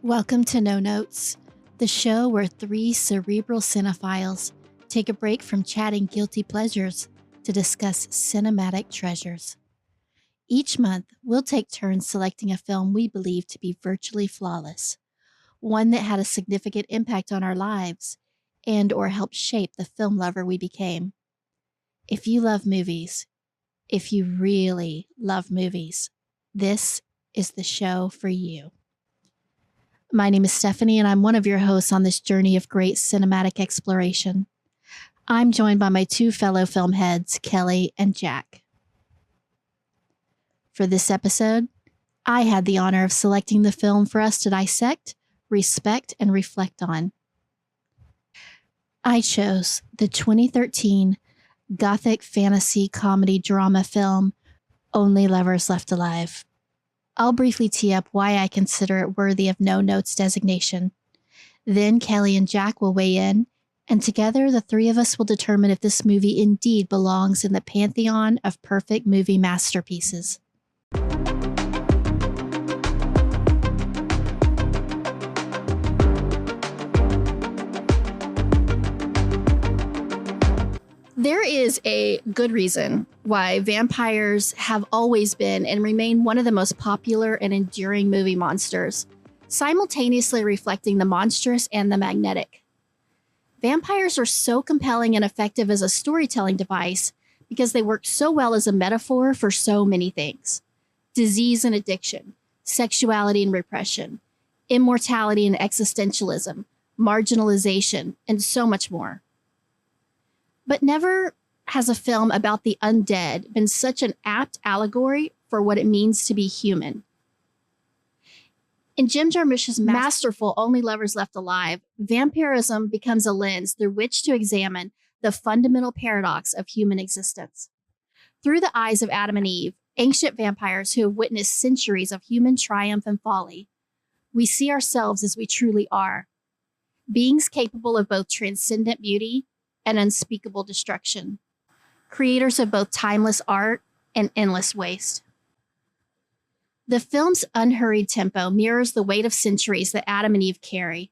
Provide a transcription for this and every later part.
Welcome to No Notes, the show where three cerebral cinephiles take a break from chatting guilty pleasures to discuss cinematic treasures. Each month, we'll take turns selecting a film we believe to be virtually flawless, one that had a significant impact on our lives and or helped shape the film lover we became. If you love movies, if you really love movies, this is the show for you. My name is Stephanie, and I'm one of your hosts on this journey of great cinematic exploration. I'm joined by my two fellow film heads, Kelly and Jack. For this episode, I had the honor of selecting the film for us to dissect, respect, and reflect on. I chose the 2013 Gothic fantasy comedy drama film, Only Lovers Left Alive. I'll briefly tee up why I consider it worthy of No Notes designation. Then Kelly and Jack will weigh in, and together the three of us will determine if this movie indeed belongs in the pantheon of perfect movie masterpieces. There is a good reason why vampires have always been and remain one of the most popular and enduring movie monsters, simultaneously reflecting the monstrous and the magnetic. Vampires are so compelling and effective as a storytelling device because they work so well as a metaphor for so many things: disease and addiction, sexuality and repression, immortality and existentialism, marginalization, and so much more. But never has a film about the undead been such an apt allegory for what it means to be human. In Jim Jarmusch's masterful Only Lovers Left Alive, vampirism becomes a lens through which to examine the fundamental paradox of human existence. Through the eyes of Adam and Eve, ancient vampires who have witnessed centuries of human triumph and folly, we see ourselves as we truly are, beings capable of both transcendent beauty and unspeakable destruction, creators of both timeless art and endless waste. The film's unhurried tempo mirrors the weight of centuries that Adam and Eve carry,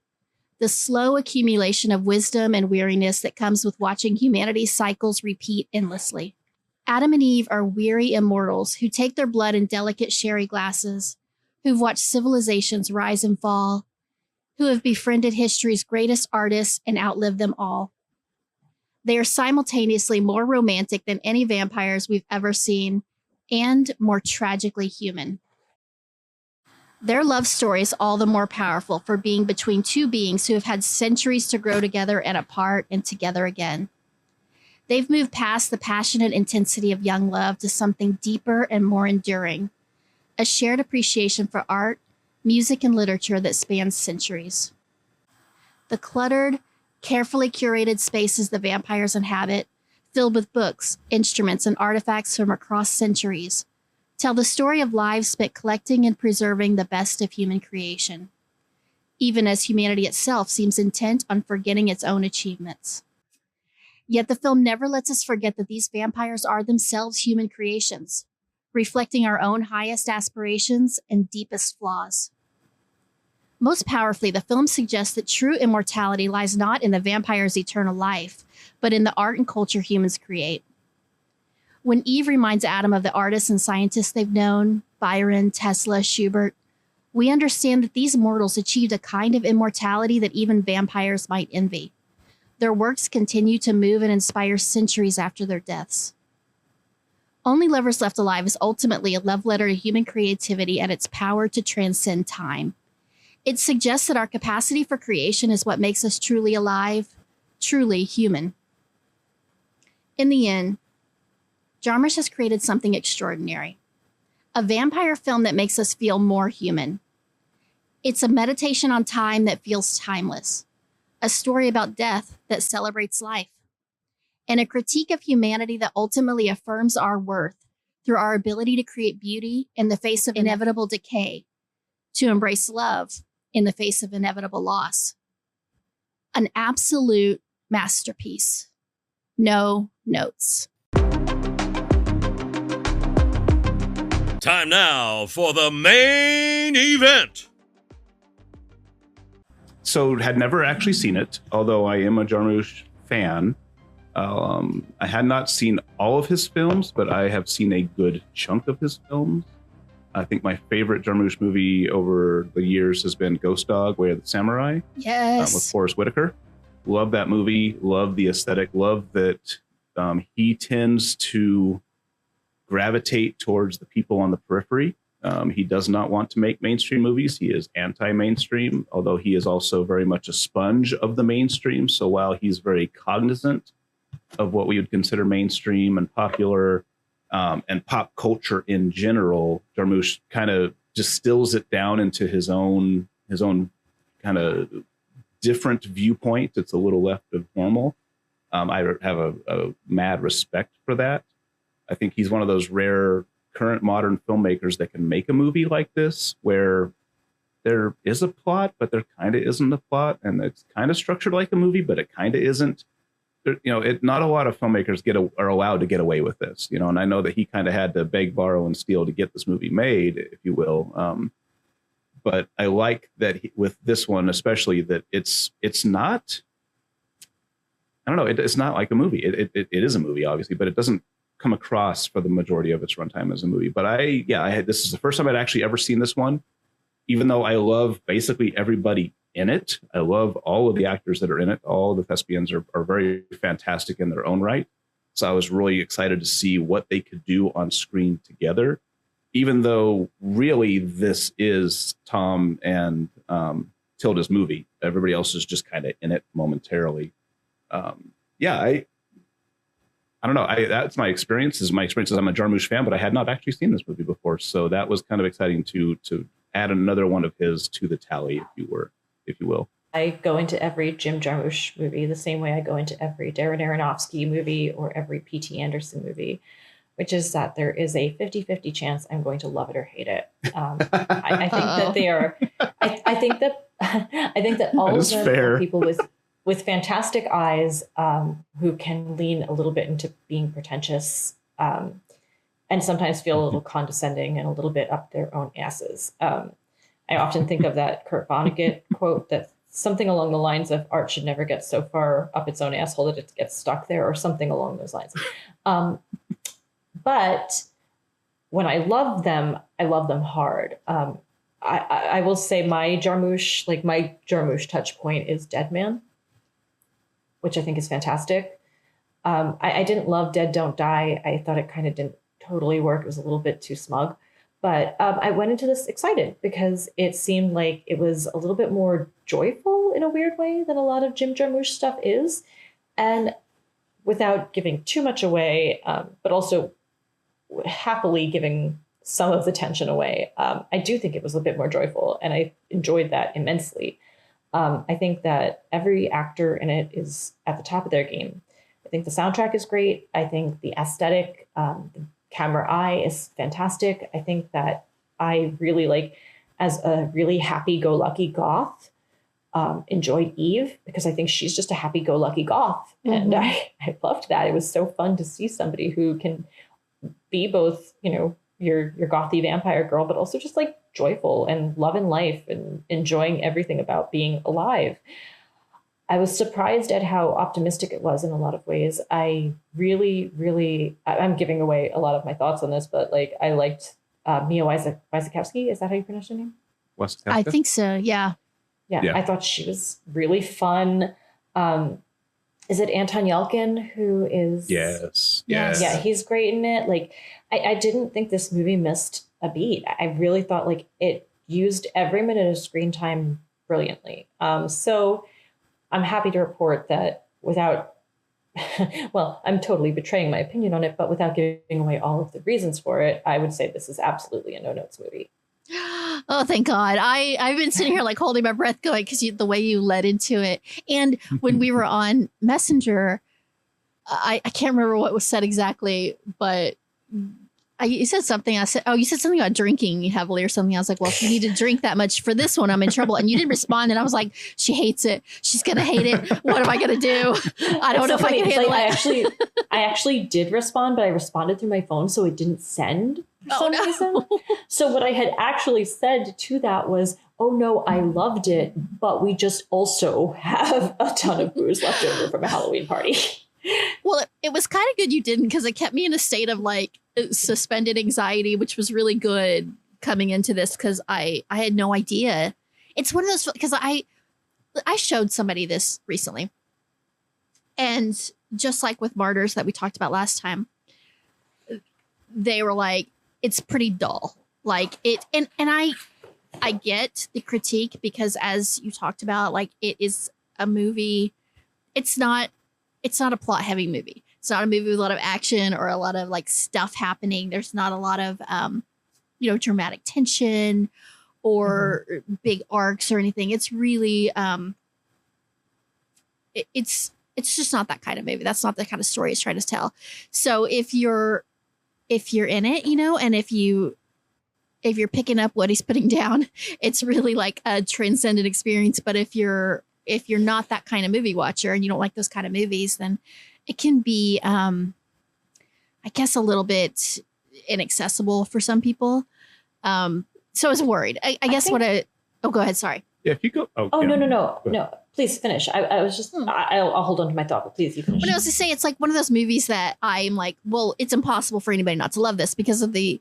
the slow accumulation of wisdom and weariness that comes with watching humanity's cycles repeat endlessly. Adam and Eve are weary immortals who take their blood in delicate sherry glasses, who've watched civilizations rise and fall, who have befriended history's greatest artists and outlived them all. They are simultaneously more romantic than any vampires we've ever seen and more tragically human. Their love story is all the more powerful for being between two beings who have had centuries to grow together and apart and together again. They've moved past the passionate intensity of young love to something deeper and more enduring, a shared appreciation for art, music, and literature that spans centuries. The cluttered, carefully curated spaces the vampires inhabit, filled with books, instruments, and artifacts from across centuries, tell the story of lives spent collecting and preserving the best of human creation, even as humanity itself seems intent on forgetting its own achievements. Yet the film never lets us forget that these vampires are themselves human creations, reflecting our own highest aspirations and deepest flaws. Most powerfully, the film suggests that true immortality lies not in the vampire's eternal life, but in the art and culture humans create. When Eve reminds Adam of the artists and scientists they've known, Byron, Tesla, Schubert, we understand that these mortals achieved a kind of immortality that even vampires might envy. Their works continue to move and inspire centuries after their deaths. Only Lovers Left Alive is ultimately a love letter to human creativity and its power to transcend time. It suggests that our capacity for creation is what makes us truly alive, truly human. In the end, Jarmusch has created something extraordinary, a vampire film that makes us feel more human. It's a meditation on time that feels timeless, a story about death that celebrates life, and a critique of humanity that ultimately affirms our worth through our ability to create beauty in the face of inevitable decay, to embrace love in the face of inevitable loss. An absolute masterpiece. No notes. Time now for the main event. so had never actually seen it, although I am a Jarmusch fan. I had not seen all of his films, but I have seen a good chunk of his films. I think my favorite Jarmusch movie over the years has been Ghost Dog, Way of the Samurai. Yes. With Forrest Whitaker. Love that movie. Love the aesthetic. Love that he tends to gravitate towards the people on the periphery. He does not want to make mainstream movies. He is anti-mainstream, although he is also very much a sponge of the mainstream. So while he's very cognizant of what we would consider mainstream and popular and pop culture in general, Jarmusch kind of distills it down into his own kind of different viewpoint. It's a little left of normal. I have a mad respect for that. I think he's one of those rare current modern filmmakers that can make a movie like this where there is a plot, but there kind of isn't a plot, and it's kind of structured like a movie, but it kind of isn't. Not a lot of filmmakers are allowed to get away with this, and I know that he kind of had to beg, borrow, and steal to get this movie made, if you will. But I like that with this one, especially, that it's not, I don't know, it's not like a movie. It is a movie, obviously, but it doesn't come across for the majority of its runtime as a movie. But this is the first time I'd actually ever seen this one, even though I love basically everybody in it. I love all of the actors that are in it. All the thespians are very fantastic in their own right. So I was really excited to see what they could do on screen together, even though really this is Tom and Tilda's movie. Everybody else is just kind of in it momentarily. I don't know. That's my experience. I'm a Jarmusch fan, but I had not actually seen this movie before. So that was kind of exciting to add another one of his to the tally, if you will. I go into every Jim Jarmusch movie the same way I go into every Darren Aronofsky movie or every P.T. Anderson movie, which is that there is a 50-50 chance I'm going to love it or hate it. I think that they are. I think that all of them are people with fantastic eyes who can lean a little bit into being pretentious and sometimes feel a little condescending and a little bit up their own asses. I often think of that Kurt Vonnegut quote that's something along the lines of art should never get so far up its own asshole that it gets stuck there, or something along those lines. But when I love them hard. I will say my Jarmusch touch point is Dead Man, which I think is fantastic. I didn't love Dead Don't Die. I thought it kind of didn't totally work. It was a little bit too smug. But I went into this excited because it seemed like it was a little bit more joyful in a weird way than a lot of Jim Jarmusch stuff is. And without giving too much away, but also happily giving some of the tension away, I do think it was a bit more joyful, and I enjoyed that immensely. I think that every actor in it is at the top of their game. I think the soundtrack is great. I think the aesthetic, the camera eye is fantastic. I think that I really as a really happy-go-lucky goth, enjoyed Eve, because I think she's just a happy-go-lucky goth. Mm-hmm. And I loved that. It was so fun to see somebody who can be both, your gothy vampire girl, but also just joyful and loving life and enjoying everything about being alive. I was surprised at how optimistic it was in a lot of ways. I really, I'm giving away a lot of my thoughts on this, but I liked Mia Wasikowska. Is that how you pronounce her name? I think so. Yeah. I thought she was really fun. Is it Anton Yelkin who is? Yes. Yeah, he's great in it. I didn't think this movie missed a beat. I really thought it used every minute of screen time brilliantly. So I'm happy to report that without, well, I'm totally betraying my opinion on it, but without giving away all of the reasons for it, I would say this is absolutely a no-notes movie. Oh, thank God. I've been sitting here holding my breath going because the way you led into it. And when we were on Messenger, I can't remember what was said exactly, but you said something. I said, you said something about drinking heavily or something. I was like, well, if you need to drink that much for this one, I'm in trouble. And you didn't respond. And I was like, she hates it. She's going to hate it. What am I going to do? I don't know if I can handle it. I actually did respond, but I responded through my phone, so it didn't send for some reason. So what I had actually said to that was, oh no, I loved it, but we just also have a ton of booze left over from a Halloween party. Well, it was kind of good you didn't, because it kept me in a state of like suspended anxiety, which was really good coming into this, because I had no idea. It's one of those, because I showed somebody this recently, and just like with Martyrs that we talked about last time, they were like, it's pretty dull. Like it, and I get the critique, because as you talked about, like, it is a movie. It's not a plot heavy movie. It's not a movie with a lot of action or a lot of like stuff happening. There's not a lot of, dramatic tension or big arcs or anything. It's really, it's just not that kind of movie. That's not the kind of story it's trying to tell. So if you're in it, and if you're picking up what he's putting down, it's really like a transcendent experience. But if you're not that kind of movie watcher and you don't like those kind of movies, then it can be, I guess, a little bit inaccessible for some people. So I was worried. I guess go ahead. Sorry. Yeah, if you go. Oh, yeah. No. Please finish. I was just, I'll hold on to my thought, but please, you finish. But I was to say, it's like one of those movies that I'm like, well, it's impossible for anybody not to love this, because of the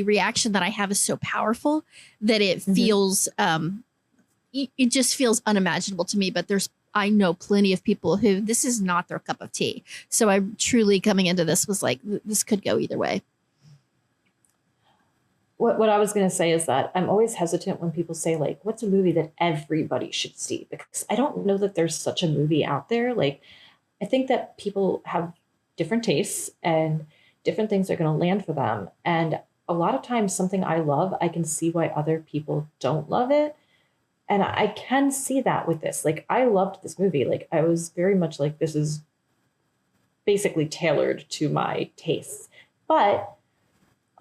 reaction that I have is so powerful that it feels, it just feels unimaginable to me. But I know plenty of people who this is not their cup of tea. So I truly, coming into this, was like, this could go either way. What I was going to say is that I'm always hesitant when people say, like, what's a movie that everybody should see? Because I don't know that there's such a movie out there. Like, I think that people have different tastes and different things are going to land for them. And a lot of times something I love, I can see why other people don't love it. And I can see that with this. Like, I loved this movie. Like, I was very much like, this is basically tailored to my tastes. But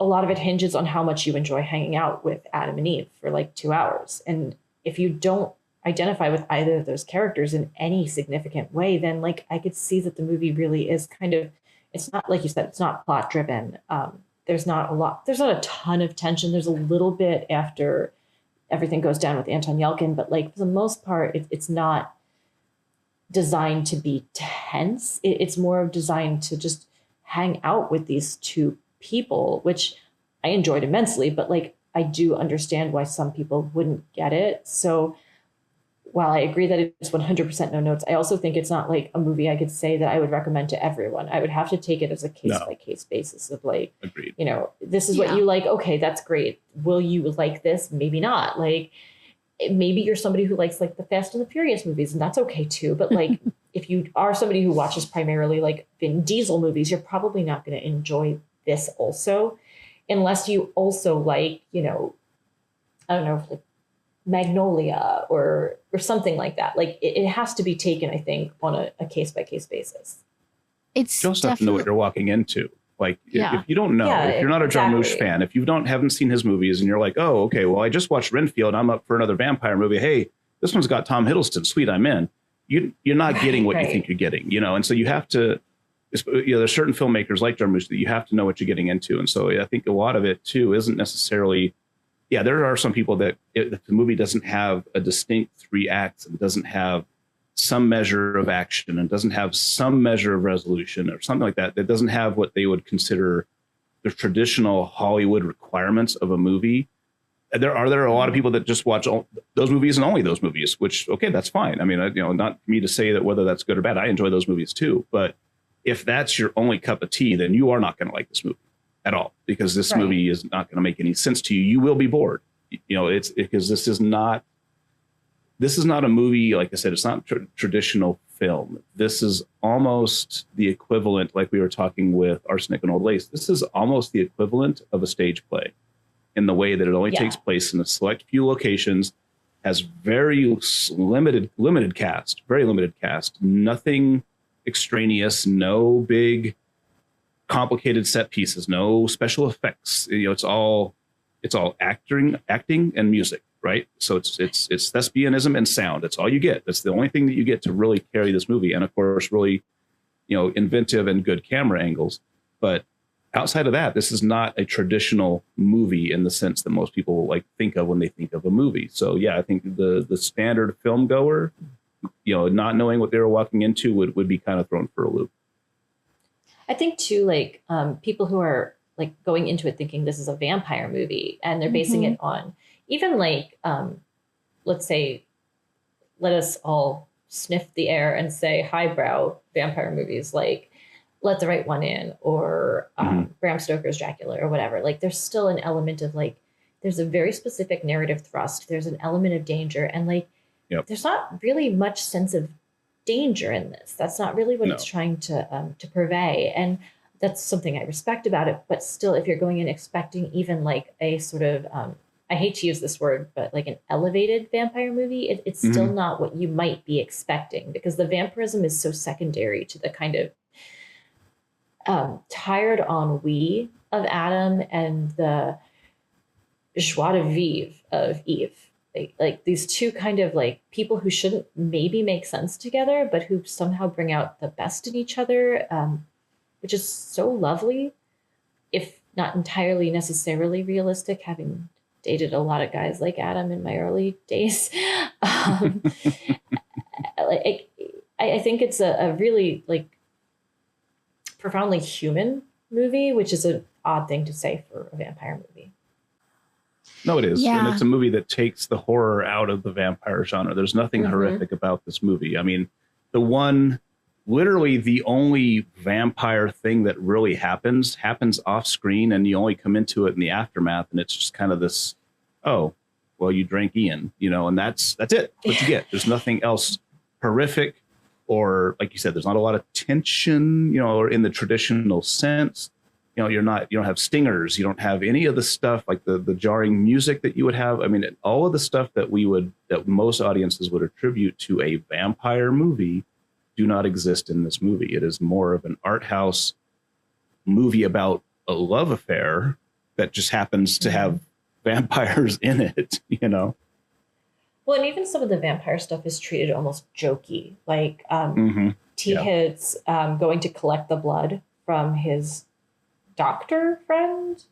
a lot of it hinges on how much you enjoy hanging out with Adam and Eve for like 2 hours. And if you don't identify with either of those characters in any significant way, then like I could see that the movie really is kind of, it's not, like you said, it's not plot driven. There's not a ton of tension. There's a little bit after everything goes down with Anton Yelkin, but like for the most part, it's not designed to be tense. It's more designed to just hang out with these two people, which I enjoyed immensely, but like I do understand why some people wouldn't get it. So while I agree that it's 100% no notes, I also think it's not like a movie I could say that I would recommend to everyone. I would have to take it as a case by case basis of like, Agreed. This is what you like. Okay, that's great. Will you like this? Maybe not. Like, maybe you're somebody who likes like the Fast and the Furious movies, and that's okay too. But like, if you are somebody who watches primarily like Vin Diesel movies, you're probably not going to enjoy this also, unless you also like, I don't know, like Magnolia or something like that. Like it has to be taken, I think, on a case by case basis. It's you also have to know what you're walking into. Like if you don't know, if you're not a Jarmusch fan, if you haven't seen his movies and you're like, oh, okay, well, I just watched Renfield, I'm up for another vampire movie. Hey, this one's got Tom Hiddleston. Sweet, I'm in. You're not getting what you think you're getting, and so you have to. There's certain filmmakers like Jarmusch that you have to know what you're getting into. And so I think a lot of it too isn't necessarily, there are some people that if the movie doesn't have a distinct 3 acts and doesn't have some measure of action and doesn't have some measure of resolution or something like that, that doesn't have what they would consider the traditional Hollywood requirements of a movie. There are a lot of people that just watch those movies and only those movies, which, okay, that's fine. I mean, not for me to say that whether that's good or bad. I enjoy those movies too, but if that's your only cup of tea, then you are not going to like this movie at all, because this movie is not going to make any sense to you. You will be bored. It's because this is not a movie. Like I said, it's not traditional film. This is almost the equivalent, like we were talking with Arsenic and Old Lace. This is almost the equivalent of a stage play in the way that it only takes place in a select few locations, has very limited cast, nothing extraneous, no big complicated set pieces, no special effects. It's all acting and music, right? So it's thespianism and sound. That's all you get. That's the only thing that you get to really carry this movie. And of course, really, inventive and good camera angles. But outside of that, this is not a traditional movie in the sense that most people like think of when they think of a movie. So yeah, I think the standard film goer, not knowing what they were walking into would be kind of thrown for a loop. I think too, like people who are like going into it thinking this is a vampire movie and they're basing it on even like, let's say, let us all sniff the air and say highbrow vampire movies like Let the Right One In or Bram Stoker's Dracula or whatever. Like there's still an element of like, there's a very specific narrative thrust. There's an element of danger and like, there's not really much sense of danger in this. That's not really what it's trying to purvey. And that's something I respect about it. But still, if you're going in expecting even like a sort of, I hate to use this word, but like an elevated vampire movie, it's still not what you might be expecting because the vampirism is so secondary to the kind of tired ennui of Adam and the joie de vivre of Eve. Like these two kind of like people who shouldn't maybe make sense together, but who somehow bring out the best in each other, which is so lovely, if not entirely necessarily realistic, having dated a lot of guys like Adam in my early days. I think it's a really like profoundly human movie, which is an odd thing to say for a vampire movie. No, it is. Yeah. And it's a movie that takes the horror out of the vampire genre. There's nothing horrific about this movie. I mean, literally the only vampire thing that really happens off screen and you only come into it in the aftermath. And it's just kind of this, oh, well, you drank Ian, and that's it. What you get. There's nothing else horrific or like you said, there's not a lot of tension, or in the traditional sense. You don't have stingers. You don't have any of the stuff like the jarring music that you would have. I mean, all of the stuff that most audiences would attribute to a vampire movie do not exist in this movie. It is more of an art house movie about a love affair that just happens to have vampires in it, Well, and even some of the vampire stuff is treated almost jokey, like T-Hid's going to collect the blood from his doctor friend.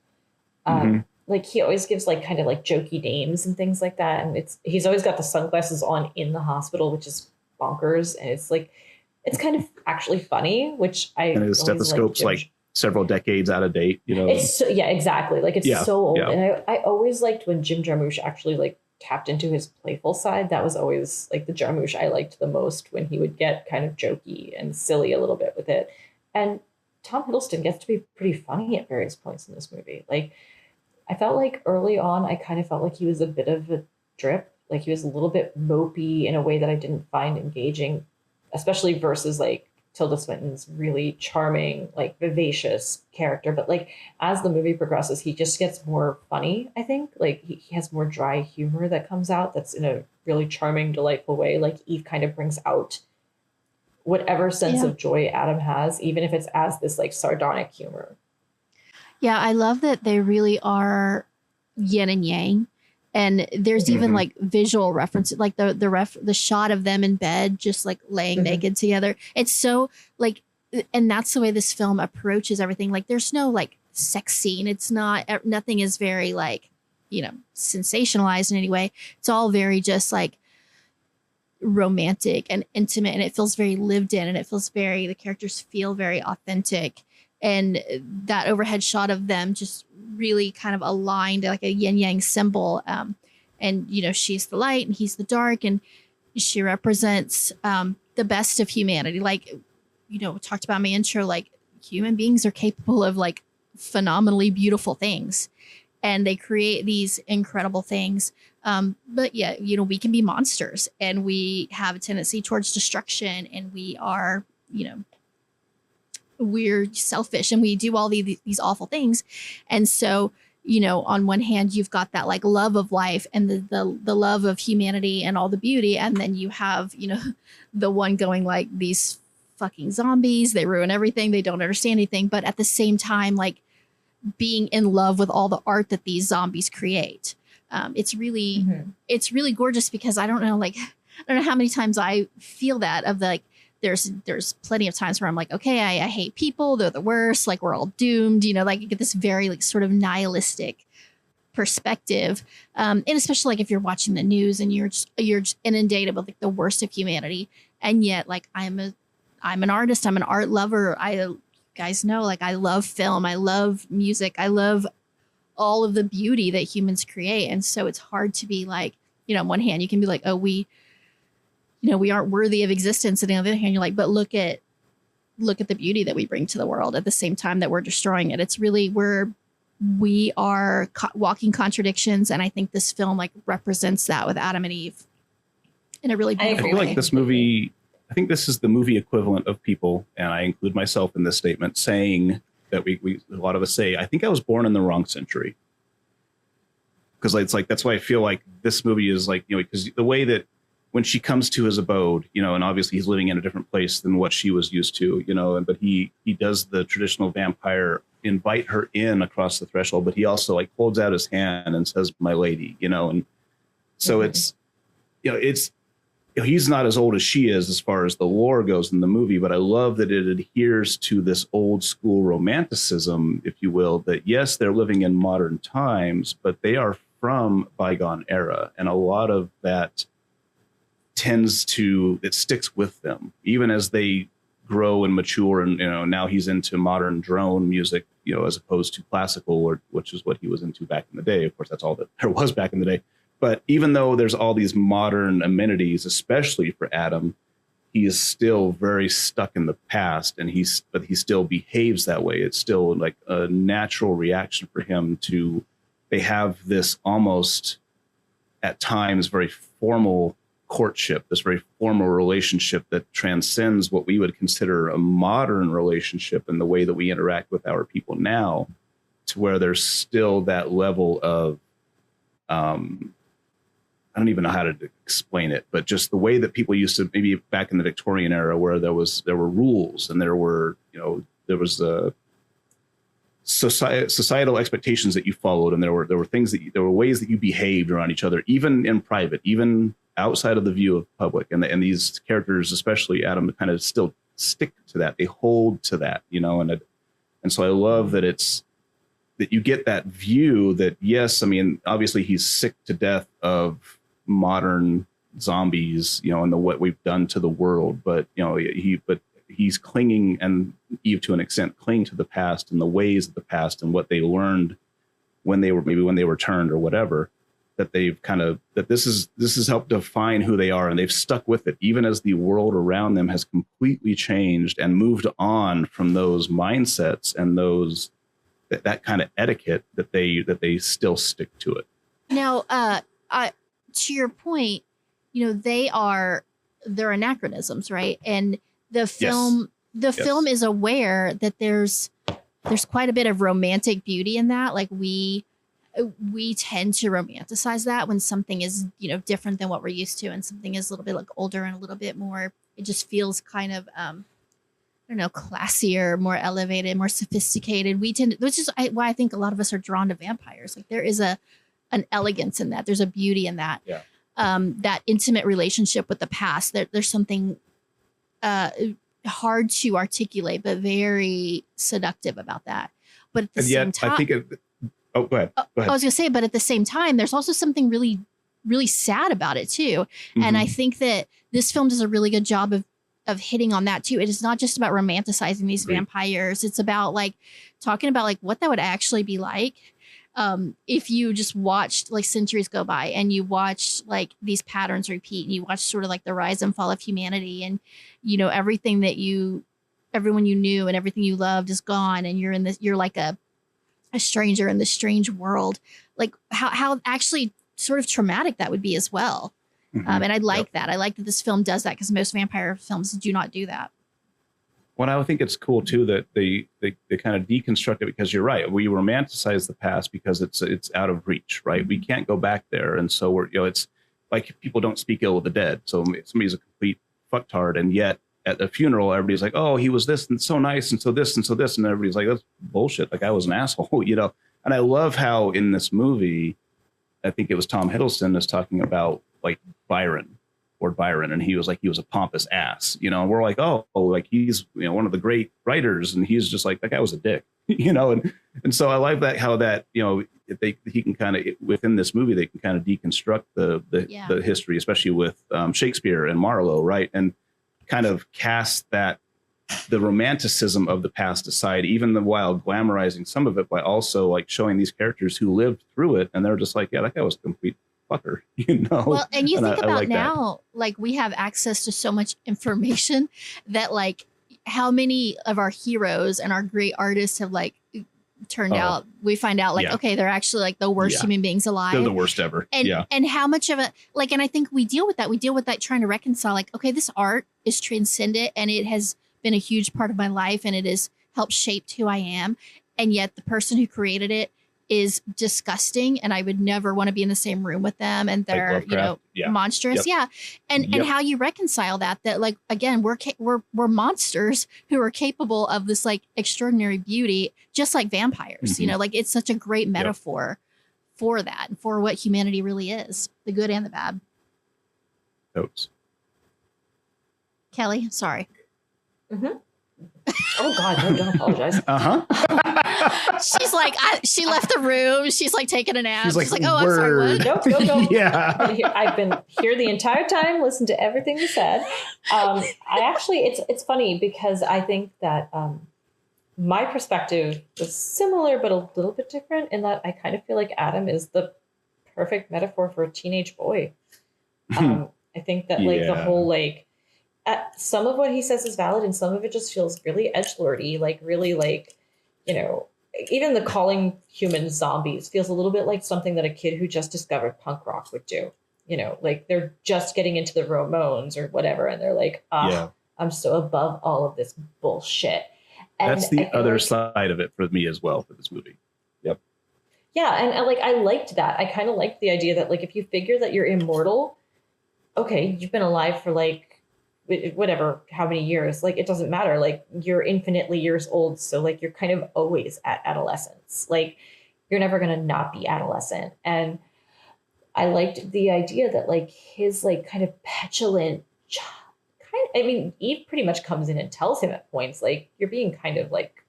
Like he always gives like kind of like jokey names and things like that. And he's always got the sunglasses on in the hospital, which is bonkers. And it's like, it's kind of actually funny, which and his stethoscope's like several decades out of date, It's so, exactly. Like it's so old. Yeah. And I always liked when Jim Jarmusch actually like tapped into his playful side. That was always like the Jarmusch I liked the most, when he would get kind of jokey and silly a little bit with it. And Tom Hiddleston gets to be pretty funny at various points in this movie. Like I felt like early on, I kind of felt like he was a bit of a drip. Like he was a little bit mopey in a way that I didn't find engaging, especially versus like Tilda Swinton's really charming, like vivacious character. But like as the movie progresses, he just gets more funny, I think. Like he has more dry humor that comes out that's in a really charming, delightful way. Like Eve kind of brings out whatever sense of joy Adam has, even if it's as this like sardonic humor. Yeah, I love that they really are yin and yang. And there's even like visual references, like the shot of them in bed, just like laying naked together. It's so like, and that's the way this film approaches everything. Like there's no like sex scene. It's not, nothing is very like, sensationalized in any way. It's all very just like romantic and intimate, and it feels very lived in, and it feels the characters feel very authentic. And that overhead shot of them just really kind of aligned like a yin yang symbol. And she's the light and he's the dark, and she represents the best of humanity. Like, talked about in my intro, like human beings are capable of like phenomenally beautiful things, and they create these incredible things. But yeah, we can be monsters, and we have a tendency towards destruction, and we are, we're selfish, and we do all these awful things. And so, on one hand, you've got that like love of life and the love of humanity and all the beauty. And then you have, the one going like, these fucking zombies, they ruin everything. They don't understand anything. But at the same time, like being in love with all the art that these zombies create. It's really gorgeous, because I don't know how many times I feel that of like there's plenty of times where I'm like, okay, I hate people. They're the worst. Like we're all doomed. You know, like you get this very like sort of nihilistic perspective. And especially like if you're watching the news and you're just inundated with like the worst of humanity. And yet like I'm an artist. I'm an art lover. You guys know, like I love film. I love music. I love all of the beauty that humans create. And so it's hard to be like, you know, on one hand, you can be like, oh, we aren't worthy of existence. And on the other hand, you're like, but look at the beauty that we bring to the world at the same time that we're destroying it. It's really, we are walking contradictions. And I think this film like represents that with Adam and Eve in a really beautiful way. I feel like this movie, I think this is the movie equivalent of people, and I include myself in this statement, saying that we a lot of us say, I think I was born in the wrong century. Because it's like, that's why I feel like this movie is like, you know, because the way that when she comes to his abode, you know, and obviously he's living in a different place than what she was used to, you know, but he does the traditional vampire invite her in across the threshold, but he also like holds out his hand and says, my lady, you know, and so it's, you know, he's not as old as she is as far as the lore goes in the movie, but I love that it adheres to this old school romanticism, if you will, that yes, they're living in modern times, but they are from bygone era. And a lot of that it sticks with them, even as they grow and mature. And, you know, now he's into modern drone music, you know, as opposed to classical, which is what he was into back in the day. Of course, that's all that there was back in the day. But even though there's all these modern amenities, especially for Adam, he is still very stuck in the past, and he still behaves that way. It's still like a natural reaction for him to, they have this almost at times very formal courtship, this very formal relationship that transcends what we would consider a modern relationship in the way that we interact with our people now, to where there's still that level of, I don't even know how to explain it, but just the way that people used to, maybe back in the Victorian era, where there were rules and there was societal expectations that you followed, and there were ways that you behaved around each other, even in private, even outside of the view of the public. And these characters, especially Adam, kind of still stick to that. They hold to that, you know, and so I love that that you get that view that, yes, I mean, obviously he's sick to death of modern zombies, you know, and what we've done to the world, but you know, he's clinging, and Eve to an extent cling to the past and the ways of the past and what they learned when they were turned or whatever, that they've kind of, that this has helped define who they are, and they've stuck with it even as the world around them has completely changed and moved on from those mindsets and that kind of etiquette, that they still stick to it. Now, to your point, you know, they're anachronisms, right? And the film, film is aware that there's quite a bit of romantic beauty in that. Like we tend to romanticize that when something is, you know, different than what we're used to, and something is a little bit like older and a little bit more, it just feels kind of, I don't know, classier, more elevated, more sophisticated. Which is why I think a lot of us are drawn to vampires. Like there is an elegance in that. There's a beauty in that. Yeah. That intimate relationship with the past. There's something hard to articulate, but very seductive about that. But at the same time, I think go ahead. I was going to say, but at the same time, there's also something really, really sad about it too. Mm-hmm. And I think that this film does a really good job of hitting on that too. It is not just about romanticizing these vampires. It's about like talking about like what that would actually be like. If you just watched like centuries go by and you watched like these patterns repeat, and you watch sort of like the rise and fall of humanity, and, you know, everything that everyone you knew and everything you loved is gone. And you're like a stranger in this strange world, like how actually sort of traumatic that would be as well. Mm-hmm. And I like that. I like that this film does that, because most vampire films do not do that. Well, I think it's cool too that they kind of deconstruct it, because you're right. We romanticize the past because it's out of reach, right? We can't go back there, and so it's like people don't speak ill of the dead. So somebody's a complete fucktard, and yet at the funeral, everybody's like, "Oh, he was this and so nice, and so this and so this," and everybody's like, "That's bullshit. Like I was an asshole," you know. And I love how in this movie, I think it was Tom Hiddleston is talking about like Byron. Lord Byron, and he was a pompous ass, and we're like, oh, like he's one of the great writers, and he's just like, that guy was a dick, and so I like that, how that he can kind of, within this movie, they can kind of deconstruct the history, especially with Shakespeare and Marlowe, right, and kind of cast that the romanticism of the past aside, even while glamorizing some of it, by also like showing these characters who lived through it, and they're just like, yeah, that guy was a complete fucker, Well, and you think about like now, like we have access to so much information that like how many of our heroes and our great artists have like turned out, we find out like, okay, they're actually like the worst human beings alive. They're the worst ever. And how much of it, like, and I think we deal with that trying to reconcile, like, okay, this art is transcendent and it has been a huge part of my life and it has helped shape who I am. And yet the person who created it is disgusting, and I would never want to be in the same room with them, and they're monstrous. And how you reconcile that like, again, we're monsters who are capable of this like extraordinary beauty, just like vampires. Like it's such a great metaphor for that and for what humanity really is, the good and the bad. Oops. Kelly, sorry. Oh God, no, don't apologize. She's like, she left the room. She's like taking a nap. She's like, oh, I'm sorry. What? Nope. Yeah. I've been here the entire time, listened to everything you said. I actually, it's funny because I think that my perspective was similar, but a little bit different in that I kind of feel like Adam is the perfect metaphor for a teenage boy. I think that like the whole like, some of what he says is valid and some of it just feels really edgelordy, like really like, even the calling humans zombies feels a little bit like something that a kid who just discovered punk rock would do. Like they're just getting into the Ramones or whatever. And they're like, I'm so above all of this bullshit. And that's the other side of it for me as well for this movie. Yep. Yeah. And like, I liked that. I kind of liked the idea that like, if you figure that you're immortal, okay, you've been alive for like, whatever, how many years, like, it doesn't matter. Like you're infinitely years old. So like, you're kind of always at adolescence. Like you're never going to not be adolescent. And I liked the idea that like his like kind of petulant Eve pretty much comes in and tells him at points, like, you're being kind of like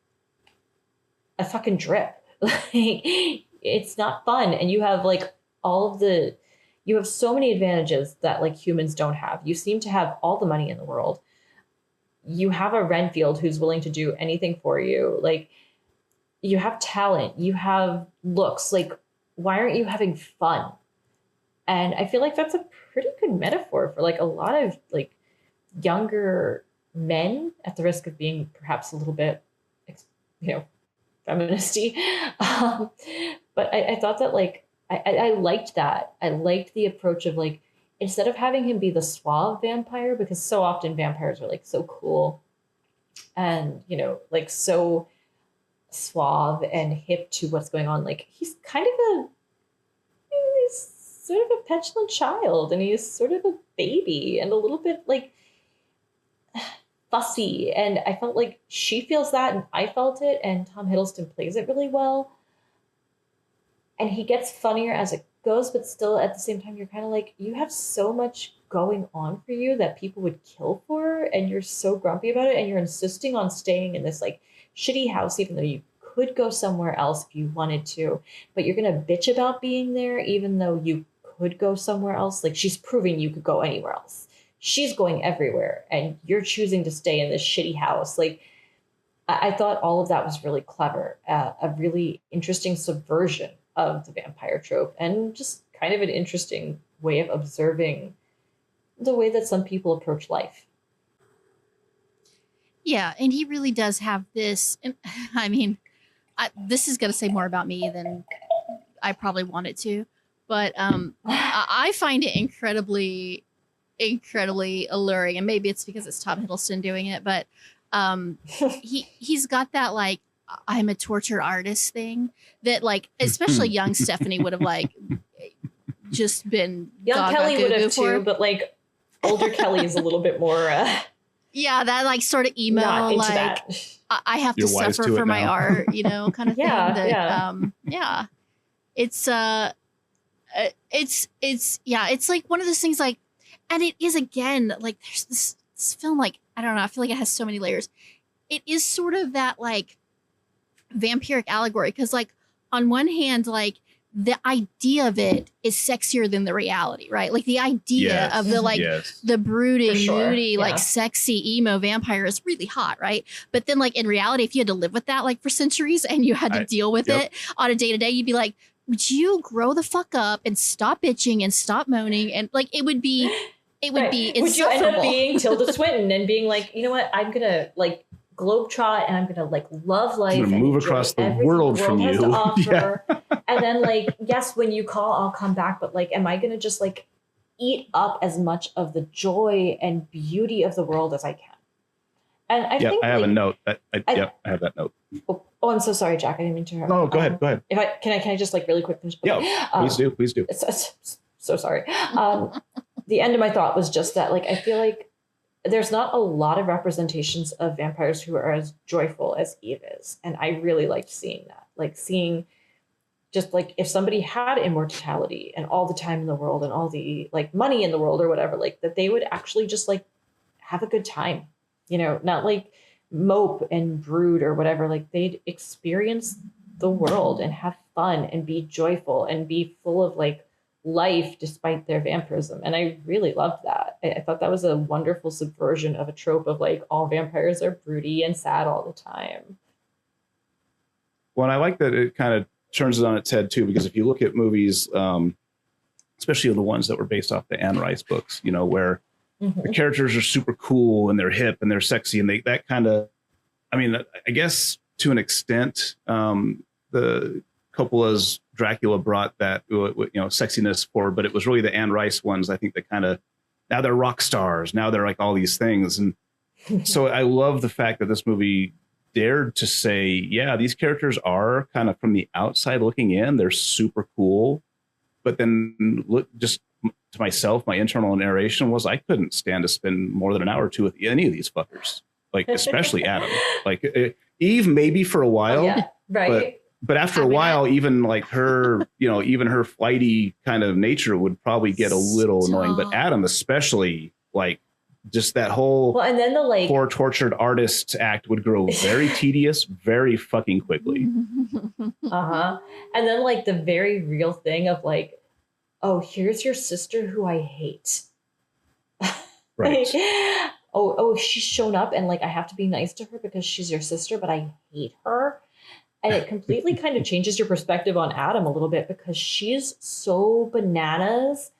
a fucking drip. Like it's not fun. And you have like you have so many advantages that like humans don't have. You seem to have all the money in the world. You have a Renfield who's willing to do anything for you. Like you have talent, you have looks, like, why aren't you having fun? And I feel like that's a pretty good metaphor for like a lot of like younger men, at the risk of being perhaps a little bit, feministy. But I thought that like, I liked that. I liked the approach of like, instead of having him be the suave vampire, because so often vampires are like so cool and, like so suave and hip to what's going on. Like he's kind of he's sort of a petulant child and he's sort of a baby and a little bit like fussy. And I felt like she feels that and I felt it, and Tom Hiddleston plays it really well. And he gets funnier as it goes, but still at the same time, you're kind of like, you have so much going on for you that people would kill for, and you're so grumpy about it, and you're insisting on staying in this like shitty house, even though you could go somewhere else if you wanted to, but you're going to bitch about being there, even though you could go somewhere else. Like she's proving you could go anywhere else. She's going everywhere, and you're choosing to stay in this shitty house. Like, I thought all of that was really clever, a really interesting subversion of the vampire trope, and just kind of an interesting way of observing the way that some people approach life. Yeah, and he really does have this. And I mean, this is going to say more about me than I probably want it to, but I find it incredibly alluring, and maybe it's because it's Tom Hiddleston doing it, but he's got that like, I'm a tortured artist thing that like, especially young Stephanie would have like just been young Kelly would have too, but like older Kelly is a little bit more yeah, that like sort of emo, like I have to suffer for my art, kind of thing. It's it's like one of those things like, And it is, again, like there's this film, like, I don't know, I feel like it has so many layers. It is sort of that like vampiric allegory, because like on one hand, like the idea of it is sexier than the reality, right? Like the idea of the like the brooding, moody, like sexy emo vampire is really hot, right? But then like in reality, if you had to live with that like for centuries and you had to deal with it on a day to day, you'd be like, would you grow the fuck up and stop bitching and stop moaning? And like it would be insufferable. Would you end up being Tilda Swinton and being like, you know what, I'm gonna like globetrot and I'm gonna like love life and move across the world from you. And then like, yes, when you call, I'll come back. But like, am I gonna just like eat up as much of the joy and beauty of the world as I can? And I think I have a note. I have that note. Oh, I'm so sorry, Jack. I didn't mean to interrupt. No, go ahead. Go ahead. If I can I just like really quick finish? Yeah, please do. So sorry. The end of my thought was just that, like, I feel like there's not a lot of representations of vampires who are as joyful as Eve is, and I really liked seeing that. Like seeing, just like if somebody had immortality and all the time in the world and all the like money in the world or whatever, like that they would actually just like have a good time. You know, not like mope and brood or whatever, like they'd experience the world and have fun and be joyful and be full of like life despite their vampirism. And I really loved that. I thought that was a wonderful subversion of a trope of like all vampires are broody and sad all the time. Well, and I like that it kind of turns it on its head too, because if you look at movies, especially the ones that were based off the Anne Rice books, you know, where the characters are super cool and they're hip and they're sexy and that kind of, I mean, I guess to an extent, the Coppola's Dracula brought that, you know, sexiness forward, but it was really the Anne Rice ones, I think, that kind of, now they're rock stars, now they're like all these things. And so I love the fact that this movie dared to say, yeah, these characters are kind of from the outside looking in, they're super cool. But then look, just to myself, my internal narration was I couldn't stand to spend more than an hour or two with any of these fuckers, like especially Adam. Like Eve, maybe for a while, right? But after a while, even like her, you know, even her flighty kind of nature would probably get a little annoying. But Adam, especially, like just that whole and then the like poor tortured artist act would grow very tedious very fucking quickly. And then like the very real thing of like, oh, here's your sister who I hate. Right. Like, oh, she's shown up and like I have to be nice to her because she's your sister, but I hate her. And it completely kind of changes your perspective on Adam a little bit because she's so bananas,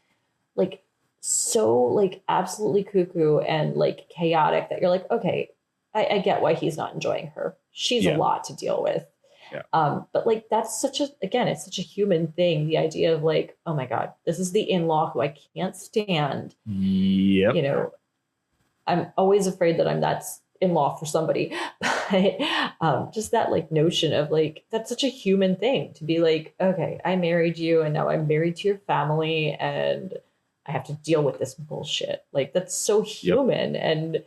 like so like absolutely cuckoo and like chaotic that you're like, okay, I get why he's not enjoying her. She's a lot to deal with. Yeah. But like that's it's such a human thing. The idea of like, oh my God, this is the in-law who I can't stand. Yep. You know, I'm always afraid that I'm that in-law for somebody. But just that like notion of like, that's such a human thing to be like, okay, I married you and now I'm married to your family and I have to deal with this bullshit. Like that's so human and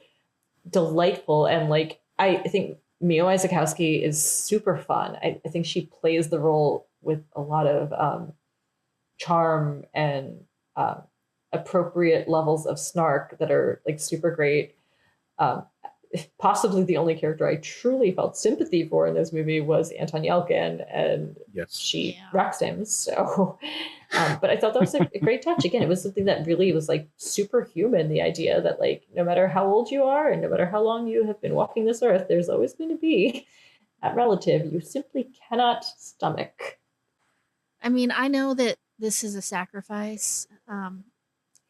delightful. And like, I think Mia Wasikowska is super fun. I think she plays the role with a lot of charm and appropriate levels of snark that are like super great. Possibly the only character I truly felt sympathy for in this movie was Anton Yelkin, and she wrecks him. So, but I thought that was a great touch. Again, it was something that really was like superhuman. The idea that like, no matter how old you are and no matter how long you have been walking this earth, there's always going to be that relative you simply cannot stomach. I mean, I know that this is a sacrifice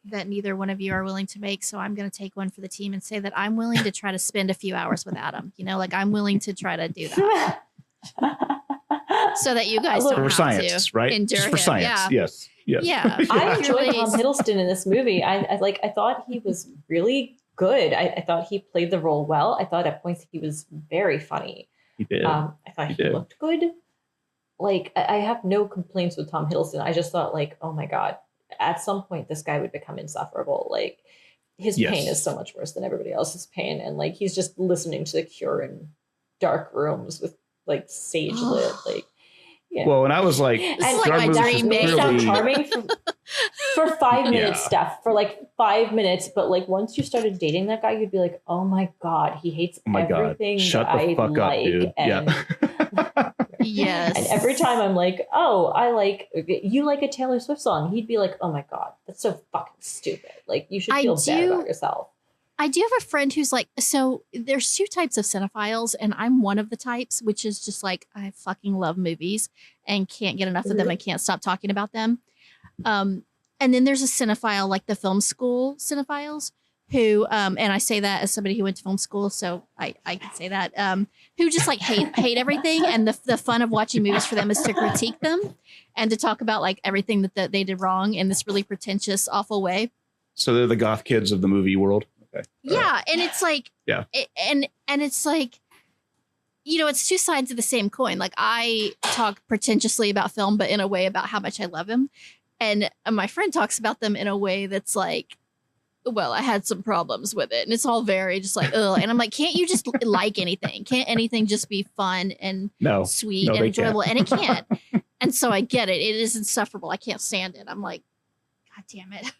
that neither one of you are willing to make. So I'm going to take one for the team and say that I'm willing to try to spend a few hours with Adam. You know, like I'm willing to try to do that. So that you guys don't have science, to right? endure Just for him. science. Yes. Yeah. I enjoyed Tom Hiddleston in this movie. I thought he was really good. I thought he played the role well. I thought at points he was very funny. He did. I thought he looked good. Like I have no complaints with Tom Hiddleston. I just thought like, oh my God, at some point this guy would become insufferable. Like his pain is so much worse than everybody else's pain. And like, he's just listening to The Cure in dark rooms with like sage lit. Like Yeah. Well, and I was like, This is like my dream They date. sound charming for 5 minutes, Yeah. Steph, for like 5 minutes. But like once you started dating that guy, you'd be like, oh my God, he hates oh my God, everything shut that the I fuck like. up, dude. And, Yes. and every time I'm like, oh, I like, you like a Taylor Swift song. He'd be like, oh my God, that's so fucking stupid. Like you should feel bad about yourself. I do have a friend who's like, so there's two types of cinephiles, and I'm one of the types, which is just like, I fucking love movies and can't get enough of them. I can't stop talking about them. And then there's a cinephile, like the film school cinephiles, who, and I say that as somebody who went to film school, so I can say that, who just like hate everything. And the fun of watching movies for them is to critique them and to talk about like everything that they did wrong in this really pretentious, awful way. So they're the goth kids of the movie world. Okay. Yeah, and it's like, yeah, and it's like, you know, it's two sides of the same coin. Like I talk pretentiously about film, but in a way about how much I love him, and my friend talks about them in a way that's like, well, I had some problems with it, and it's all very just like, ugh. And I'm like, can't you just like anything? Can't anything just be fun and sweet and enjoyable? And it can't. And so I get it. It is insufferable. I can't stand it. I'm like, God damn it.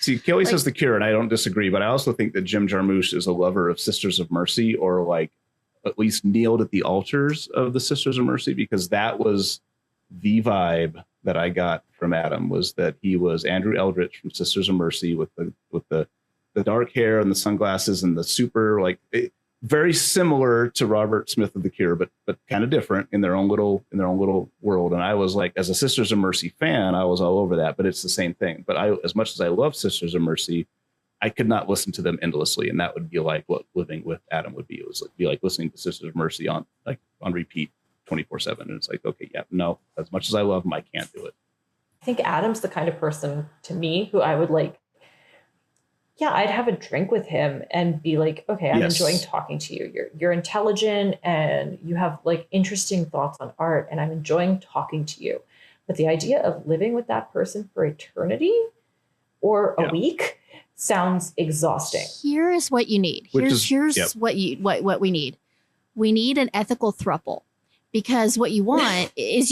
See, Kelly says The Cure, and I don't disagree, but I also think that Jim Jarmusch is a lover of Sisters of Mercy, or like at least kneeled at the altars of the Sisters of Mercy, because that was the vibe that I got from Adam, was that he was Andrew Eldritch from Sisters of Mercy with the dark hair and the sunglasses and the super very similar to Robert Smith of The Cure, but kind of different in their own little world. And I was like, as a Sisters of Mercy fan, I was all over that, but it's the same thing. But as much as I love Sisters of Mercy, I could not listen to them endlessly. And that would be like what living with Adam would be. It was be like listening to Sisters of Mercy on repeat 24/7. And it's like, okay, yeah, no, as much as I love them, I can't do it. I think Adam's the kind of person to me who I would like, yeah, I'd have a drink with him and be like, okay, I'm enjoying talking to you. You're intelligent and you have like interesting thoughts on art, and I'm enjoying talking to you. But the idea of living with that person for eternity or a week sounds exhausting. Here is what you need. Here's what we need. We need an ethical throuple. Because what you want is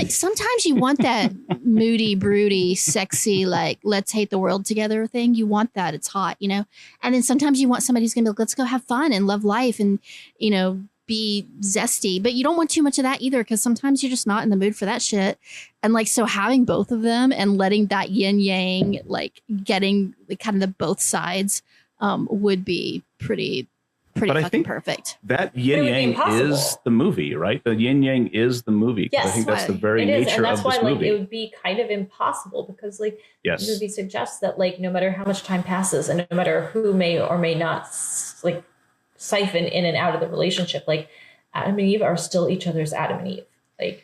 sometimes you want that moody, broody, sexy, like let's hate the world together thing. You want that. It's hot, you know? And then sometimes you want somebody who's going to be like, let's go have fun and love life and, you know, be zesty. But you don't want too much of that either, because sometimes you're just not in the mood for that shit. And like, so having both of them and letting that yin yang, like getting the kind of the both sides would be pretty fucking perfect. That yin yang is the movie, right? The yin yang is the movie. Yes, I think that's the very nature of this movie. Like, it would be kind of impossible, because like the movie suggests that like no matter how much time passes and no matter who may or may not like siphon in and out of the relationship, like Adam and Eve are still each other's Adam and Eve. Like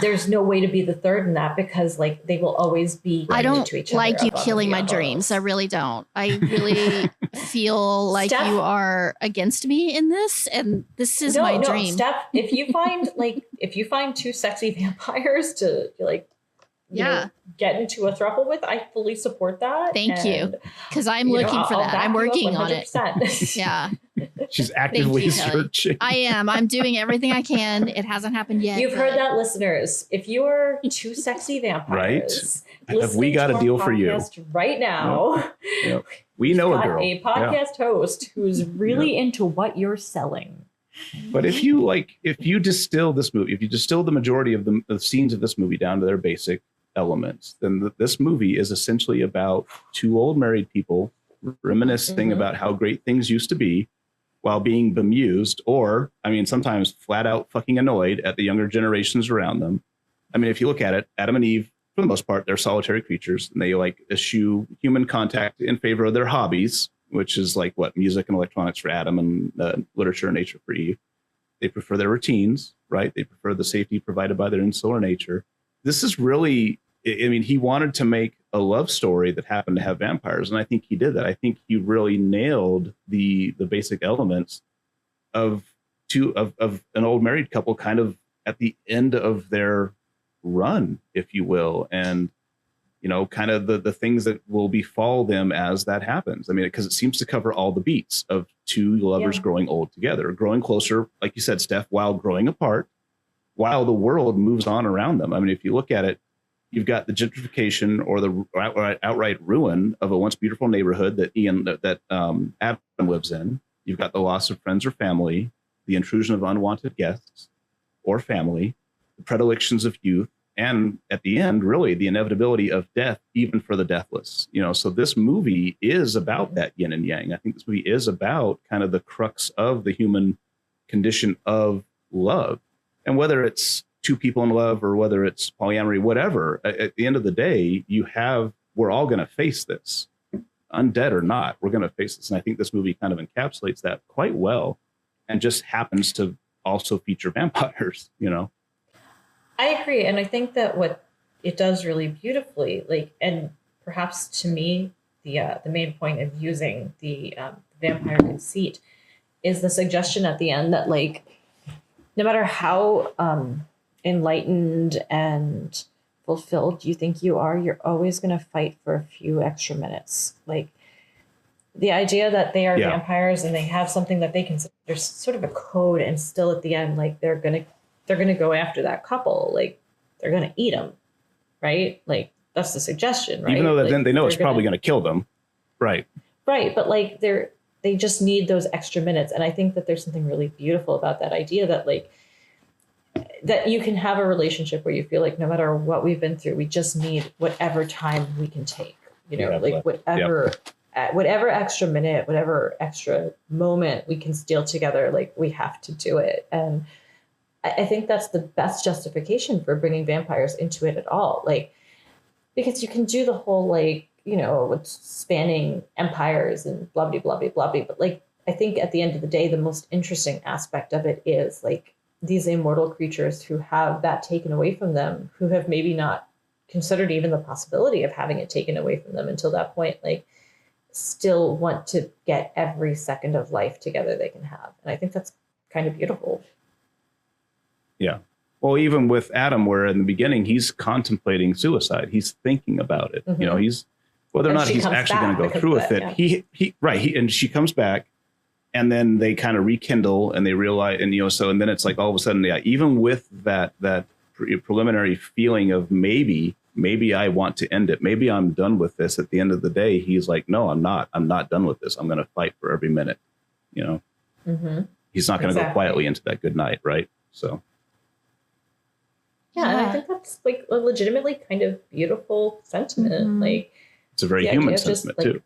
there's no way to be the third in that, because like they will always be. I don't to each like other you killing my dreams. I really don't. I really feel like you are against me in this, and this is my dream. Steph, if you find two sexy vampires to like, you know, get into a throuple with, I fully support that. Thank you, because I'm looking for that. I'm working on it. Yeah. She's actively searching. I am. I'm doing everything I can. It hasn't happened yet. You've heard that, listeners. If you're two sexy vampires, have we got a deal for you right now? Yep. We know a girl, a podcast host who's really into what you're selling. But if you distill this movie, if you distill the majority of the scenes of this movie down to their basic elements, then this movie is essentially about two old married people reminiscing about how great things used to be, while being bemused, or, I mean, sometimes flat out fucking annoyed at the younger generations around them. I mean, if you look at it, Adam and Eve, for the most part, they're solitary creatures, and they like eschew human contact in favor of their hobbies, which is like music and electronics for Adam, and literature and nature for Eve. They prefer their routines, right? They prefer the safety provided by their insular nature. This is really, I mean, he wanted to make a love story that happened to have vampires, and I think he did that. I think he really nailed the basic elements of an old married couple kind of at the end of their run, if you will, and you know, kind of the things that will befall them as that happens. I mean, because it seems to cover all the beats of two lovers growing old together, growing closer, like you said, Steph, while growing apart. while the world moves on around them. I mean, if you look at it, you've got the gentrification or the outright ruin of a once beautiful neighborhood that Adam lives in. You've got the loss of friends or family, the intrusion of unwanted guests or family, the predilections of youth, and at the end, really, the inevitability of death, even for the deathless. So this movie is about that yin and yang. I think this movie is about kind of the crux of the human condition of love. And whether it's two people in love or whether it's polyamory, whatever, at the end of the day, we're all going to face this, undead or not, we're going to face this. And I think this movie kind of encapsulates that quite well, and just happens to also feature vampires, I agree. And I think that what it does really beautifully, and perhaps to me, the main point of using the vampire conceit is the suggestion at the end that no matter how enlightened and fulfilled you think you are, you're always going to fight for a few extra minutes. The idea that they are vampires and they have something that they consider, there's sort of a code, and still at the end, they're going to go after that couple. They're going to eat them. Right. That's the suggestion, right? Even though then they know it's probably going to kill them. Right. Right. But they just need those extra minutes. And I think that there's something really beautiful about that idea that that you can have a relationship where you feel like no matter what we've been through, we just need whatever time we can take, whatever extra minute, whatever extra moment we can steal together, we have to do it. And I think that's the best justification for bringing vampires into it at all. Because you can do the whole, spanning empires and blah, blah, blah, blah, blah. But I think at the end of the day, the most interesting aspect of it is these immortal creatures who have that taken away from them, who have maybe not considered even the possibility of having it taken away from them until that point, still want to get every second of life together they can have. And I think that's kind of beautiful. Yeah. Well, even with Adam, where in the beginning, he's contemplating suicide. He's thinking about it. Mm-hmm. He's whether or not he's actually going to go through with it. Yeah. And she comes back, and then they kind of rekindle, and they realize, and and then it's all of a sudden, even with that preliminary feeling of maybe I want to end it, maybe I'm done with this. At the end of the day, he's like, no, I'm not done with this. I'm going to fight for every minute. Mm-hmm. He's not going to go quietly into that good night, right? So. Yeah, and I think that's a legitimately kind of beautiful sentiment. Mm-hmm. It's a very human sentiment too.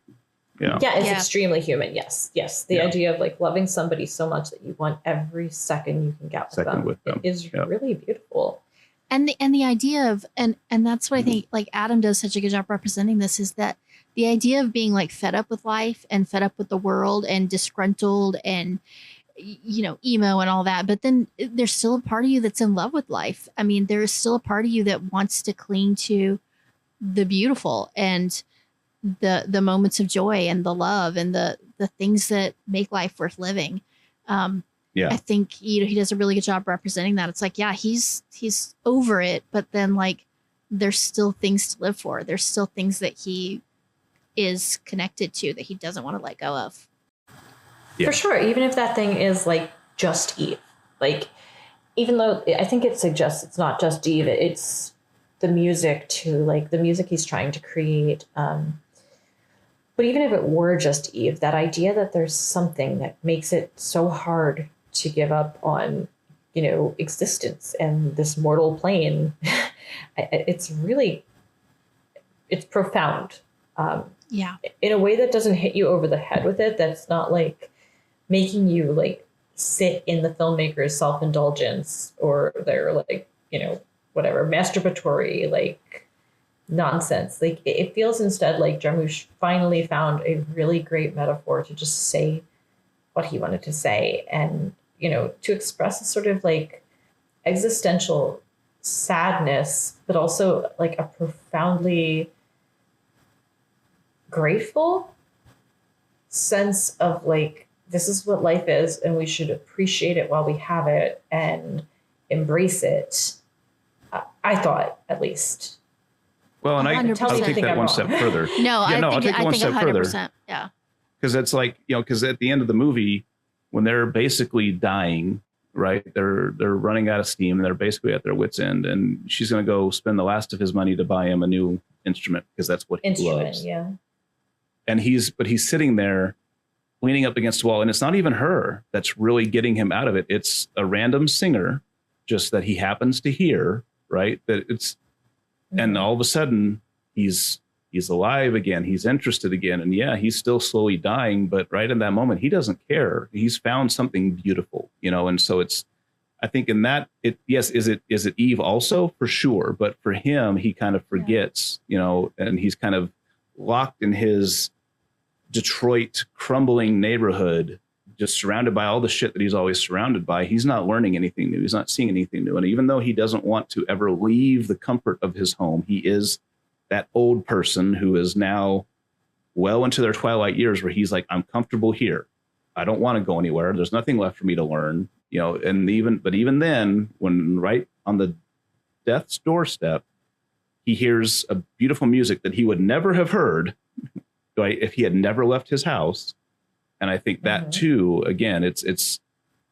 Yeah, it's extremely human. Yes. The idea of loving somebody so much that you want every second you can get with them is really beautiful. And the idea of and that's what I think Adam does such a good job representing this, is that the idea of being fed up with life and fed up with the world and disgruntled and emo and all that, but then there's still a part of you that's in love with life. I mean, there is still a part of you that wants to cling to the beautiful and the moments of joy and the love and the things that make life worth living. I think he does a really good job representing that. It's he's over it, but then there's still things to live for. There's still things that he is connected to that he doesn't want to let go of. Yeah. For sure. Even if that thing is just Eve, even though I think it suggests it's not just Eve, it's the music too, the music he's trying to create. But even if it were just Eve, that idea that there's something that makes it so hard to give up on, existence and this mortal plane, it's profound. In a way that doesn't hit you over the head with it. That's not making you sit in the filmmaker's self-indulgence or their whatever masturbatory nonsense. It feels instead like Jarmusch finally found a really great metaphor to just say what he wanted to say, and to express a sort of existential sadness, but also a profoundly grateful sense of this is what life is, and we should appreciate it while we have it and embrace it. I thought, at least. Well, and I'll take that one step further. I'll take it one step 100%, further. Yeah. Because it's because at the end of the movie, when they're basically dying, right? They're running out of steam and they're basically at their wits' end. And she's going to go spend the last of his money to buy him a new instrument because that's what he loves. Yeah. And he's sitting there leaning up against the wall, and it's not even her that's really getting him out of it. It's a random singer, just that he happens to hear, right? That it's, and all of a sudden he's alive again. He's interested again. And yeah, he's still slowly dying, but right in that moment, he doesn't care. He's found something beautiful, and so it's, I think in that yes, is it Eve also? For sure. But for him, he kind of forgets, and he's kind of locked in his Detroit crumbling neighborhood, just surrounded by all the shit that he's always surrounded by. He's not learning anything new. He's not seeing anything new. And even though he doesn't want to ever leave the comfort of his home, he is that old person who is now well into their twilight years where he's like, I'm comfortable here. I don't want to go anywhere. There's nothing left for me to learn, and even then, when right on the death's doorstep, he hears a beautiful music that he would never have heard, right, if he had never left his house. And I think that too, again, it's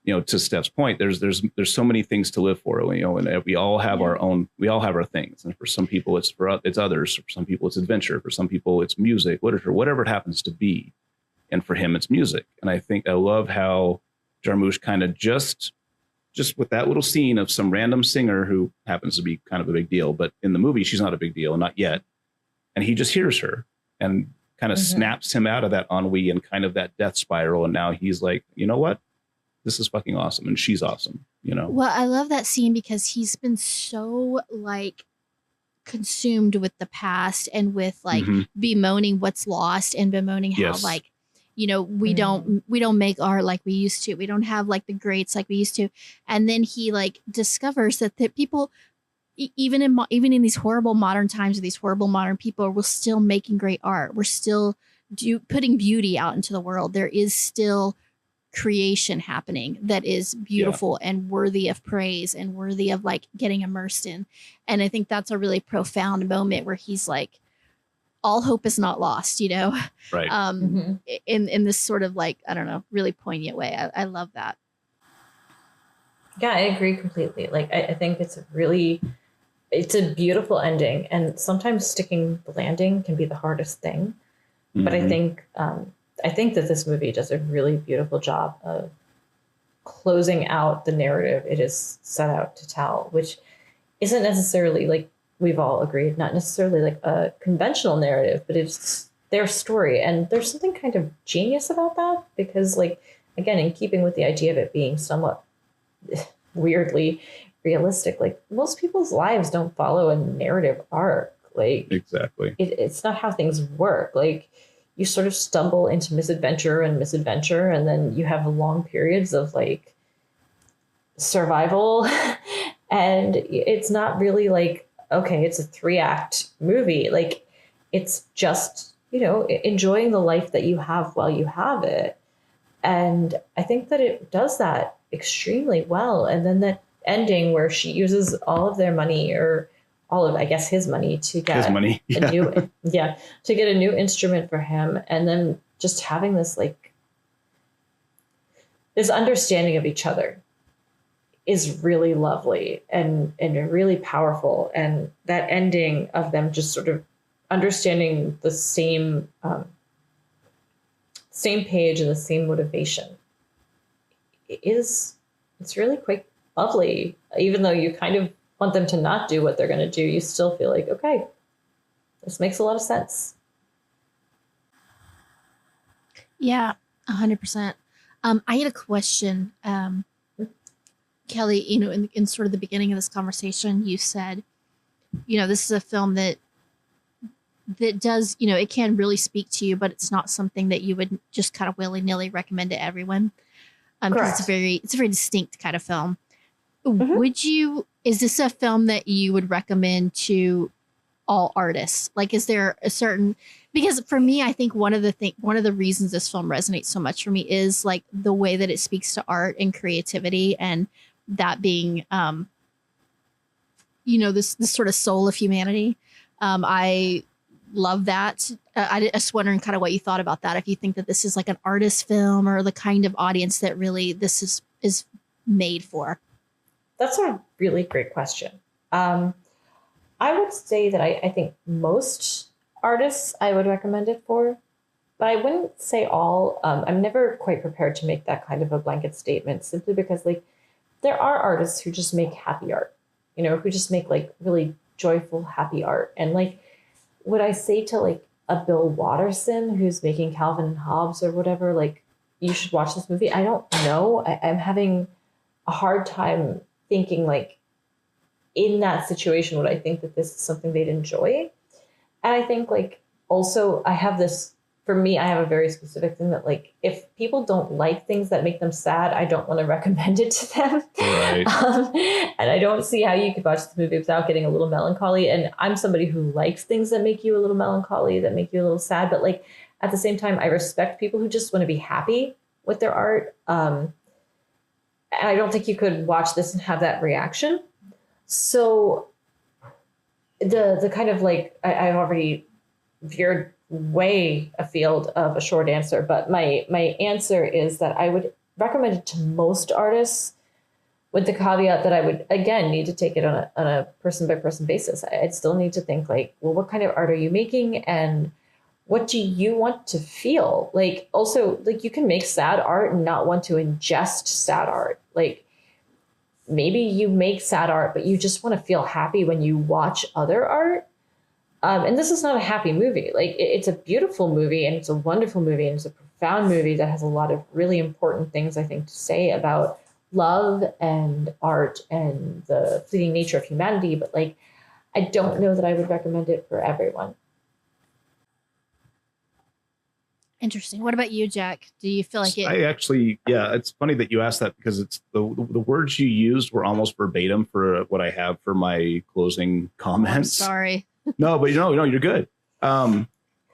to Steph's point, there's so many things to live for, and we all have our own, we all have our things. And for some people it's others. For some people it's adventure. For some people it's music, literature, whatever it happens to be. And for him it's music. And I think I love how Jarmusch kind of just with that little scene of some random singer who happens to be kind of a big deal, but in the movie she's not a big deal, not yet. And he just hears her and kind of snaps him out of that ennui and kind of that death spiral. And now he's like, you know what? This is fucking awesome. And she's awesome, Well, I love that scene because he's been so like consumed with the past and with like bemoaning what's lost and bemoaning how like, we don't make art like we used to. We don't have like the greats like we used to. And then he like discovers that people, even in these horrible modern times, these horrible modern people, we're still making great art. We're still putting beauty out into the world. There is still creation happening that is beautiful and worthy of praise and worthy of like getting immersed in. And I think that's a really profound moment where he's like, all hope is not lost, right. In this sort of like, I don't know, really poignant way. I love that. Yeah, I agree completely. Like, I think it's a beautiful ending, and sometimes sticking the landing can be the hardest thing. But I think that this movie does a really beautiful job of closing out the narrative it is set out to tell, which isn't necessarily, like we've all agreed, not necessarily like a conventional narrative, but it's their story. And there's something kind of genius about that because, like, again, in keeping with the idea of it being somewhat weirdly realistic, like most people's lives don't follow a narrative arc. Like, exactly. It's not how things work. Like, you sort of stumble into misadventure, and then you have long periods of like survival. And it's not really like, okay, it's a 3-act movie. Like, it's just, enjoying the life that you have while you have it. And I think that it does that extremely well. And then that ending where she uses all of their money, or all of, I guess, his money to get a new instrument for him. And then just having this, like, this understanding of each other is really lovely and really powerful. And that ending of them just sort of understanding the same page and the same motivation it's really quite lovely. Even though you kind of want them to not do what they're going to do, you still feel like, okay, this makes a lot of sense. Yeah, 100%. I had a question. Kelly, in sort of the beginning of this conversation, you said, this is a film that does, it can really speak to you, but it's not something that you would just kind of willy-nilly recommend to everyone. Because it's a very distinct kind of film. Is this a film that you would recommend to all artists? Like, is there a certain, because for me, I think one of the reasons this film resonates so much for me is like the way that it speaks to art and creativity, and that being, this sort of soul of humanity. I love that. I just wondering kind of what you thought about that. If you think that this is like an artist film, or the kind of audience that really this is made for? That's a really great question. I would say that I think most artists I would recommend it for, but I wouldn't say all. I'm never quite prepared to make that kind of a blanket statement, simply because like there are artists who just make happy art, who just make like really joyful, happy art. And like, would I say to like a Bill Watterson who's making Calvin and Hobbes or whatever, like you should watch this movie? I don't know. I'm having a hard time thinking like, in that situation, would I think that this is something they'd enjoy? And I think like also I have a very specific thing that like if people don't like things that make them sad, I don't want to recommend it to them. Right. And I don't see how you could watch the movie without getting a little melancholy. And I'm somebody who likes things that make you a little melancholy, that make you a little sad. But like at the same time, I respect people who just want to be happy with their art. And I don't think you could watch this and have that reaction. So the kind of like I've already veered way afield of a short answer, but my answer is that I would recommend it to most artists, with the caveat that I would again need to take it on a person by person basis. I'd still need to think like, well, what kind of art are you making, and what do you want to feel? Like also, like you can make sad art and not want to ingest sad art. Like maybe you make sad art, but you just want to feel happy when you watch other art. And this is not a happy movie. Like it's a beautiful movie, and it's a wonderful movie, and it's a profound movie that has a lot of really important things, I think, to say about love and art and the fleeting nature of humanity. But like, I don't know that I would recommend it for everyone. Interesting. What about you, Jack? Do you feel like it? I actually, yeah, it's funny that you asked that, because it's the words you used were almost verbatim for what I have for my closing comments. I'm sorry. No, but no, you're good. But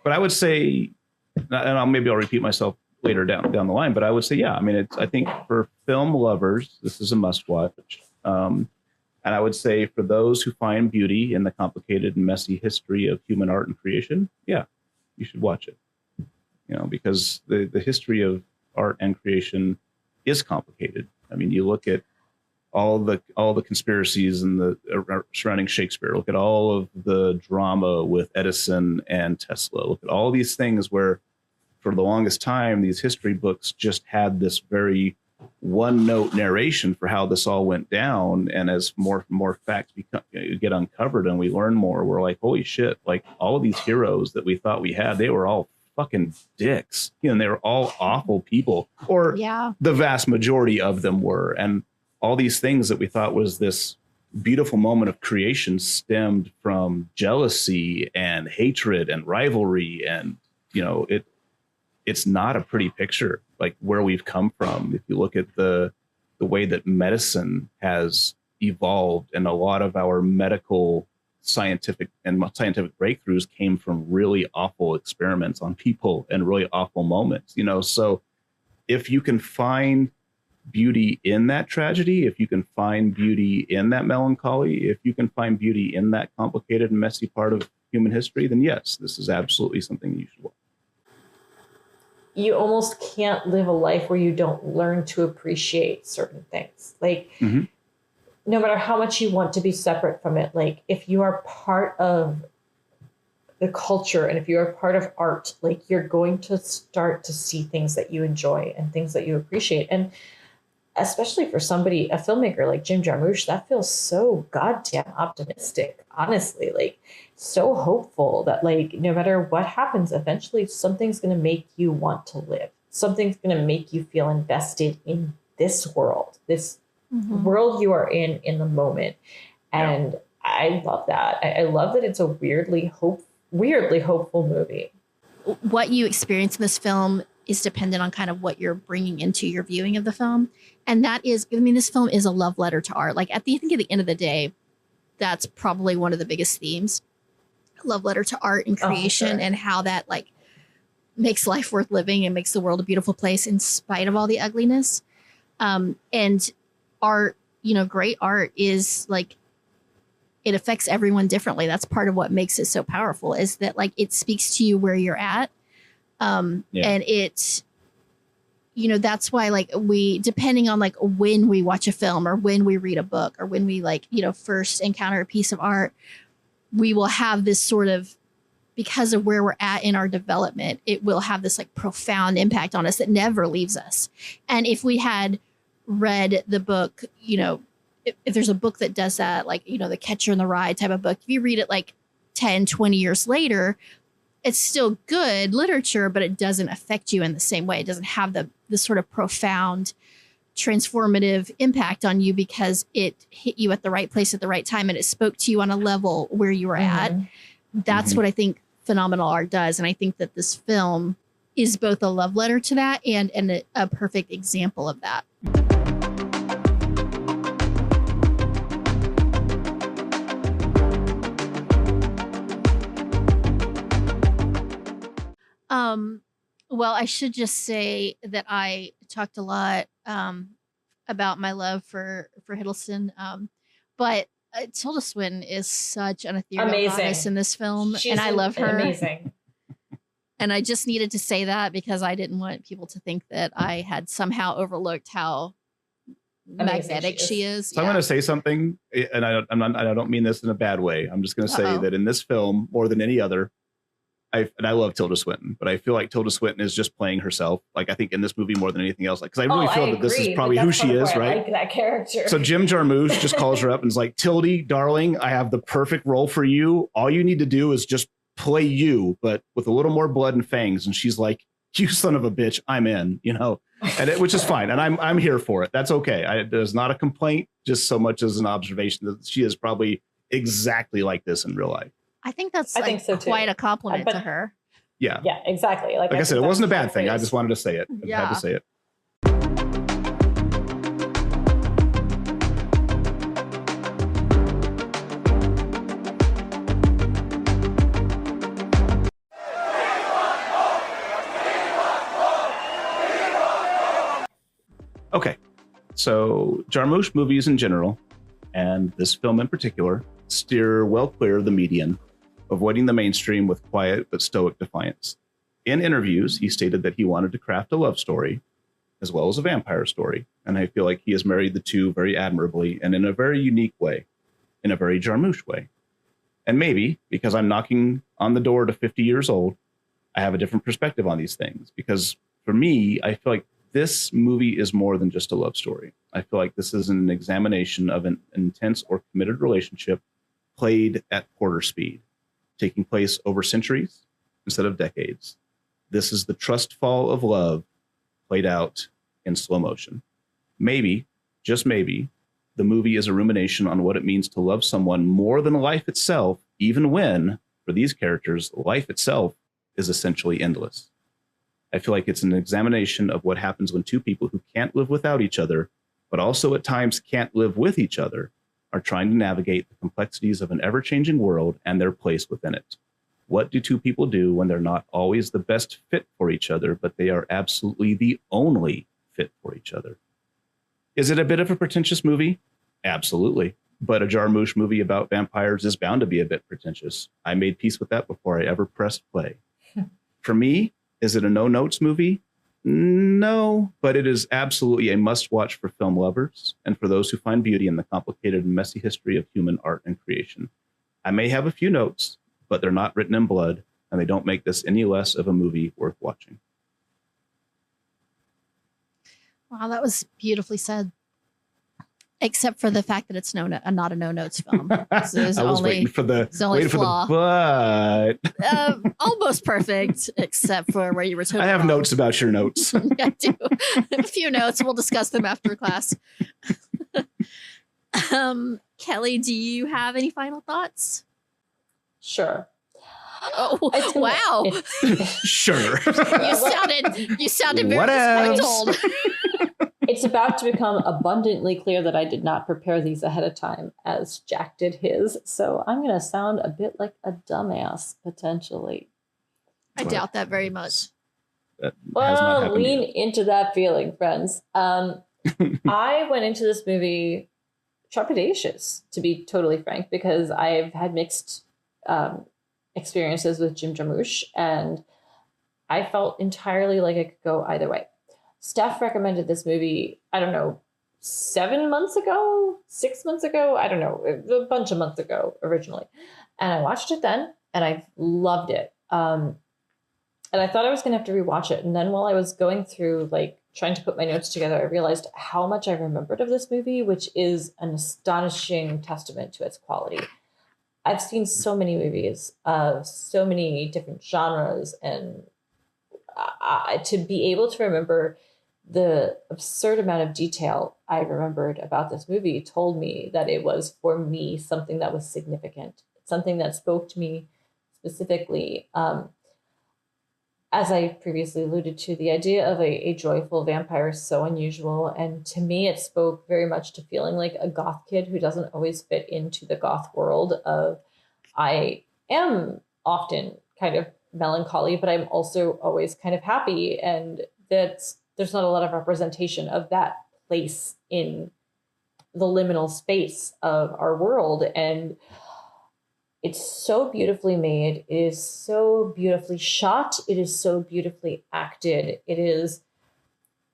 I would say, and maybe I'll repeat myself later down the line, but I would say, yeah, I mean, I think for film lovers, this is a must watch. And I would say for those who find beauty in the complicated and messy history of human art and creation, yeah, you should watch it. Because the history of art and creation is complicated. I mean, you look at all the conspiracies and the surrounding Shakespeare. Look at all of the drama with Edison and Tesla. Look at all these things where, for the longest time, these history books just had this very one-note narration for how this all went down. And as more facts get uncovered and we learn more, we're like, holy shit! Like all of these heroes that we thought we had, they were all fucking dicks. And they were all awful people, or the vast majority of them were. And all these things that we thought was this beautiful moment of creation stemmed from jealousy and hatred and rivalry. And, it's not a pretty picture, like where we've come from. If you look at the way that medicine has evolved, and a lot of our scientific breakthroughs came from really awful experiments on people and really awful moments, so if you can find beauty in that tragedy, if you can find beauty in that melancholy, if you can find beauty in that complicated and messy part of human history, then yes, this is absolutely something you should watch. You almost can't live a life where you don't learn to appreciate certain things. Like, no matter how much you want to be separate from it, like if you are part of the culture and if you are part of art, like you're going to start to see things that you enjoy and things that you appreciate. And especially for somebody, a filmmaker like Jim Jarmusch, that feels so goddamn optimistic, honestly, like so hopeful that like, no matter what happens, eventually something's going to make you want to live. Something's going to make you feel invested in this world, this world you are in the moment. And I love that. I love that it's a weirdly hopeful movie. What you experience in this film is dependent on kind of what you're bringing into your viewing of the film. And that is, I mean, this film is a love letter to art. Like I think at the end of the day, that's probably one of the biggest themes. Love letter to art and creation, and how that like makes life worth living and makes the world a beautiful place in spite of all the ugliness. And art, great art is like, it affects everyone differently. That's part of what makes it so powerful, is that like it speaks to you where you're at. And it that's why like we, depending on like when we watch a film or when we read a book or when we like, first encounter a piece of art, we will have this sort of, because of where we're at in our development, it will have this like profound impact on us that never leaves us. And if we had read the book, if there's a book that does that, like, the Catcher in the Rye type of book, if you read it like 10, 20 years later, it's still good literature, but it doesn't affect you in the same way. It doesn't have the sort of profound transformative impact on you because it hit you at the right place at the right time and it spoke to you on a level where you were at. That's what I think phenomenal art does. And I think that this film is both a love letter to that and a perfect example of that. Well, I should just say that I talked a lot about my love for Hiddleston, but Tilda Swinton is such an ethereal goddess in this film, and I love her. Amazing. And I just needed to say that because I didn't want people to think that I had somehow overlooked how magnetic she is. So I'm going to say something, and I don't mean this in a bad way. I'm just going to say that in this film, more than any other, I love Tilda Swinton, but I feel like Tilda Swinton is just playing herself. Like, I think in this movie more than anything else, like, because I really feel that this is probably who she is, right? I like that character. So Jim Jarmusch just calls her up and is like, Tildy, darling, I have the perfect role for you. All you need to do is just play you, but with a little more blood and fangs. And she's like, you son of a bitch, I'm in, which is fine. And I'm here for it. That's okay. There's not a complaint, just so much as an observation that she is probably exactly like this in real life. I think that's think so quite a compliment to her. Yeah. Yeah, exactly. Like I said, it wasn't a bad thing. I just wanted to say it. I had to say it. Okay. So Jarmusch movies in general, and this film in particular, steer well clear of the median, avoiding the mainstream with quiet but stoic defiance. In interviews, he stated that he wanted to craft a love story as well as a vampire story, and I feel like he has married the two very admirably and in a very unique way, in a very Jarmusch way. And maybe, because I'm knocking on the door to 50 years old, I have a different perspective on these things, because for me, I feel like this movie is more than just a love story. I feel like this is an examination of an intense or committed relationship played at quarter speed, taking place over centuries instead of decades. This is the trust fall of love played out in slow motion. Maybe, just maybe, the movie is a rumination on what it means to love someone more than life itself, even when, for these characters, life itself is essentially endless. I feel like it's an examination of what happens when two people who can't live without each other, but also at times can't live with each other, are trying to navigate the complexities of an ever-changing world and their place within it. What do two people do when they're not always the best fit for each other, but they are absolutely the only fit for each other? Is it a bit of a pretentious movie? Absolutely. But a Jarmusch movie about vampires is bound to be a bit pretentious. I made peace with that before I ever pressed play. For me, is it a no-notes movie? No, but it is absolutely a must-watch for film lovers and for those who find beauty in the complicated and messy history of human art and creation. I may have a few notes, but they're not written in blood, and they don't make this any less of a movie worth watching. Wow, that was beautifully said. Except for the fact that it's not a no-notes film. I was waiting for the flaw. But almost perfect, except for where you were totally I have wrong. notes about your notes. I do. A few notes. We'll discuss them after class. Kelly, do you have any final thoughts? Sure. Oh, wow. Sure. You sounded very disgruntled. It's about to become abundantly clear that I did not prepare these ahead of time, as Jack did his. So I'm going to sound a bit like a dumbass, potentially. I doubt that very much. Well, lean into that feeling, friends. I went into this movie trepidatious, to be totally frank, because I've had mixed experiences with Jim Jarmusch, and I felt entirely like I could go either way. Steph recommended this movie, I don't know, 7 months ago, 6 months ago, I don't know, a bunch of months ago originally. And I watched it then and I loved it. And I thought I was going to have to rewatch it. And then while I was going through like trying to put my notes together, I realized how much I remembered of this movie, which is an astonishing testament to its quality. I've seen so many movies of so many different genres, and to be able to remember the absurd amount of detail I remembered about this movie told me that it was, for me, something that was significant, something that spoke to me specifically. As I previously alluded to, the idea of a joyful vampire is so unusual. And to me, it spoke very much to feeling like a goth kid who doesn't always fit into the goth world of, I am often kind of melancholy, but I'm also always kind of happy. And that's, there's not a lot of representation of that place in the liminal space of our world. And it's so beautifully made. It is so beautifully shot. It is so beautifully acted. It is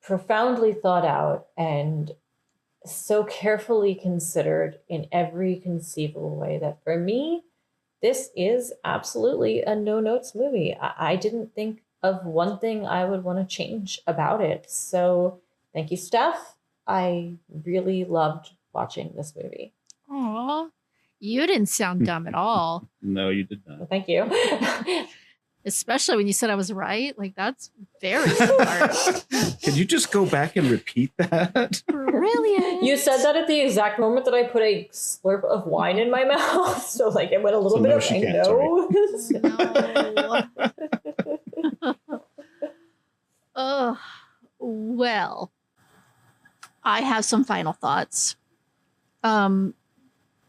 profoundly thought out and so carefully considered in every conceivable way that for me, this is absolutely a no-notes movie. I didn't think of one thing I would want to change about it. So thank you, Steph. I really loved watching this movie. Aw. You didn't sound dumb at all. No, you did not. Well, thank you. Especially when you said I was right. Like, that's very smart. Could you just go back and repeat that? Brilliant. You said that at the exact moment that I put a slurp of wine in my mouth. So, like, it went a little So bit no, of she a can't, No. Oh, well, I have some final thoughts.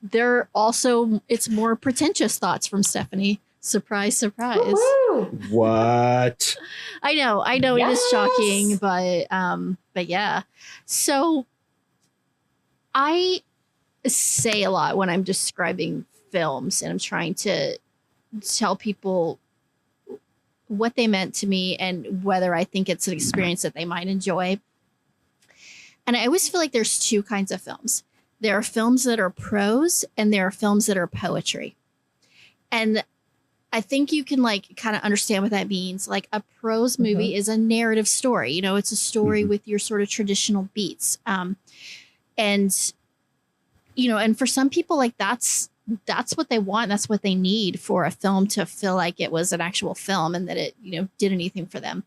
There also, it's more pretentious thoughts from Stephanie. Surprise, surprise. Woo-hoo! What? I know It is shocking, but yeah. So I say a lot when I'm describing films and I'm trying to tell people what they meant to me and whether I think it's an experience that they might enjoy. And I always feel like there's two kinds of films. There are films that are prose and there are films that are poetry. And I think you can like kind of understand what that means. Like a prose movie is a narrative story. You know, it's a story with your sort of traditional beats. And, you know, and for some people, like that's what they want. That's what they need for a film to feel like it was an actual film and that it, you know, did anything for them.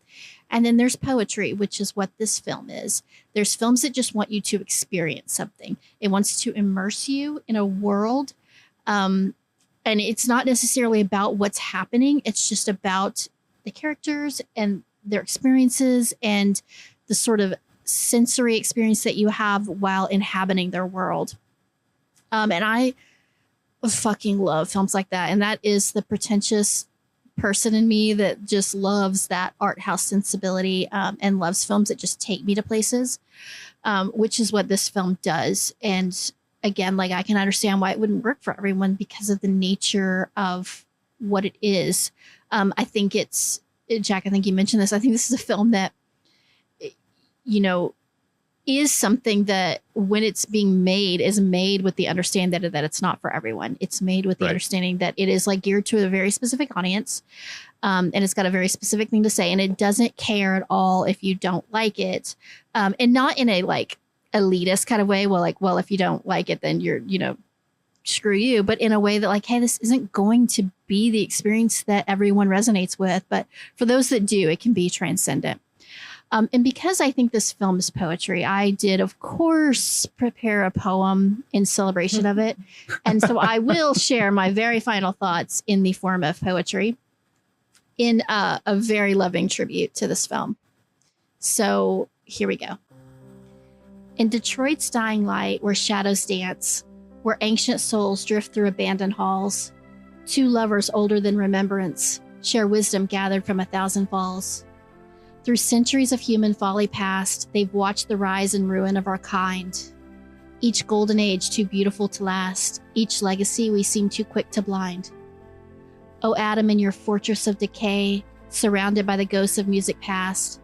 And then there's poetry, which is what this film is. There's films that just want you to experience something. It wants to immerse you in a world. And it's not necessarily about what's happening. It's just about the characters and their experiences and the sort of sensory experience that you have while inhabiting their world. And I fucking love films like that. And that is the pretentious person in me that just loves that art house sensibility and loves films that just take me to places, which is what this film does. And again, like I can understand why it wouldn't work for everyone because of the nature of what it is. I think it's, Jack, I think you mentioned this. I think this is a film that, you know, is something that when it's being made is made with the understanding that it's not for everyone. It's made with the understanding that it is like geared to a very specific audience. And it's got a very specific thing to say, and it doesn't care at all if you don't like it. And not in a like elitist kind of way. Well, if you don't like it, then you're, you know, screw you. But in a way that like, hey, this isn't going to be the experience that everyone resonates with. But for those that do, it can be transcendent. And because I think this film is poetry, I did, of course, prepare a poem in celebration of it. And so I will share my very final thoughts in the form of poetry in a very loving tribute to this film. So here we go. In Detroit's dying light, where shadows dance, where ancient souls drift through abandoned halls, two lovers older than remembrance share wisdom gathered from 1,000 falls. Through centuries of human folly past, they've watched the rise and ruin of our kind. Each golden age too beautiful to last, each legacy we seem too quick to blind. O Adam, in your fortress of decay, surrounded by the ghosts of music past,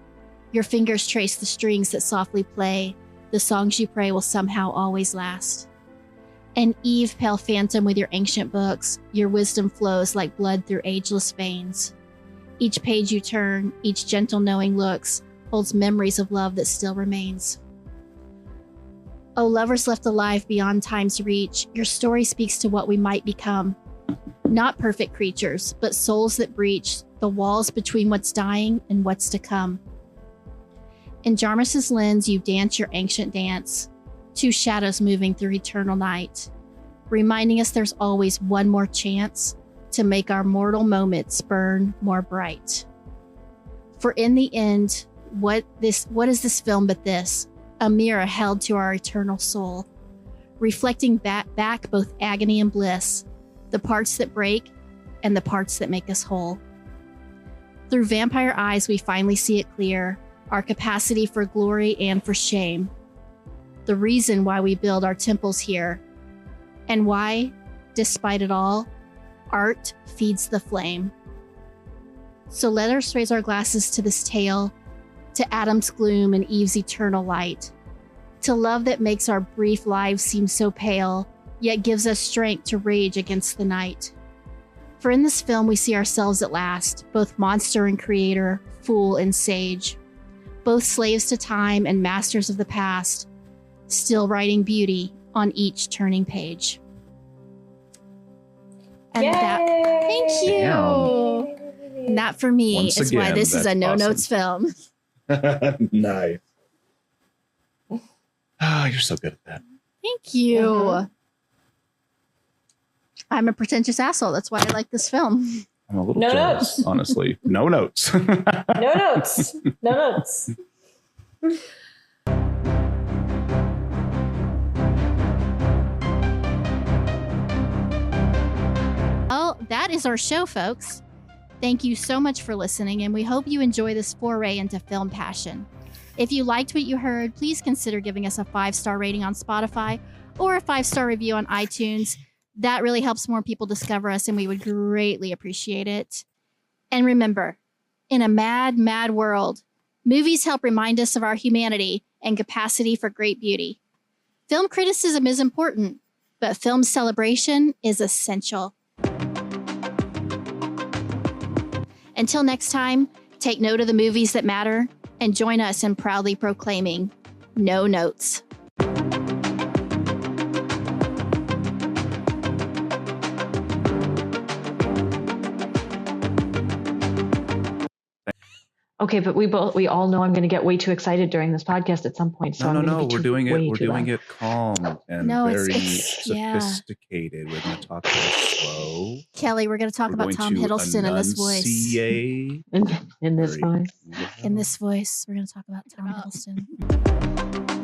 Your fingers trace the strings that softly play. The songs you pray will somehow always last. And Eve, pale phantom with your ancient books, your wisdom flows like blood through ageless veins. Each page you turn, each gentle knowing looks, holds memories of love that still remains. Oh, lovers left alive beyond time's reach, your story speaks to what we might become. Not perfect creatures, but souls that breach the walls between what's dying and what's to come. In Jarmusch's lens, you dance your ancient dance, two shadows moving through eternal night, reminding us there's always one more chance to make our mortal moments burn more bright. For in the end, what is this film but this? A mirror held to our eternal soul, reflecting back both agony and bliss, the parts that break and the parts that make us whole. Through vampire eyes, we finally see it clear, our capacity for glory and for shame, the reason why we build our temples here, and why, despite it all, art feeds the flame. So let us raise our glasses to this tale, to Adam's gloom and Eve's eternal light, to love that makes our brief lives seem so pale, yet gives us strength to rage against the night. For in this film we see ourselves at last, both monster and creator, fool and sage, both slaves to time and masters of the past, still writing beauty on each turning page. And Yay! Thank you. Yay! And that for me Once is why again, this is a that's no awesome. notes film. Nice. Oh, you're so good at that. Thank you. Mhm. I'm a pretentious asshole. That's why I like this film. I'm a little No jealous, notes. honestly. No notes. No notes. No notes. Well, that is our show, folks. Thank you so much for listening, and we hope you enjoy this foray into film passion. If you liked what you heard, please consider giving us a 5-star rating on Spotify or a 5-star review on iTunes. That really helps more people discover us, and we would greatly appreciate it. And remember, in a mad, mad world, movies help remind us of our humanity and capacity for great beauty. Film criticism is important, but film celebration is essential. Until next time, take note of the movies that matter and join us in proudly proclaiming no notes. Okay, but we all know I'm going to get way too excited during this podcast at some point. So No. We're doing it calm and No, very yeah. sophisticated. We're going to talk very slow. Kelly, we're going to talk We're about going Tom to Hiddleston in this voice. enunciate in this very voice. well. In this voice, we're going to talk about Tom Hiddleston.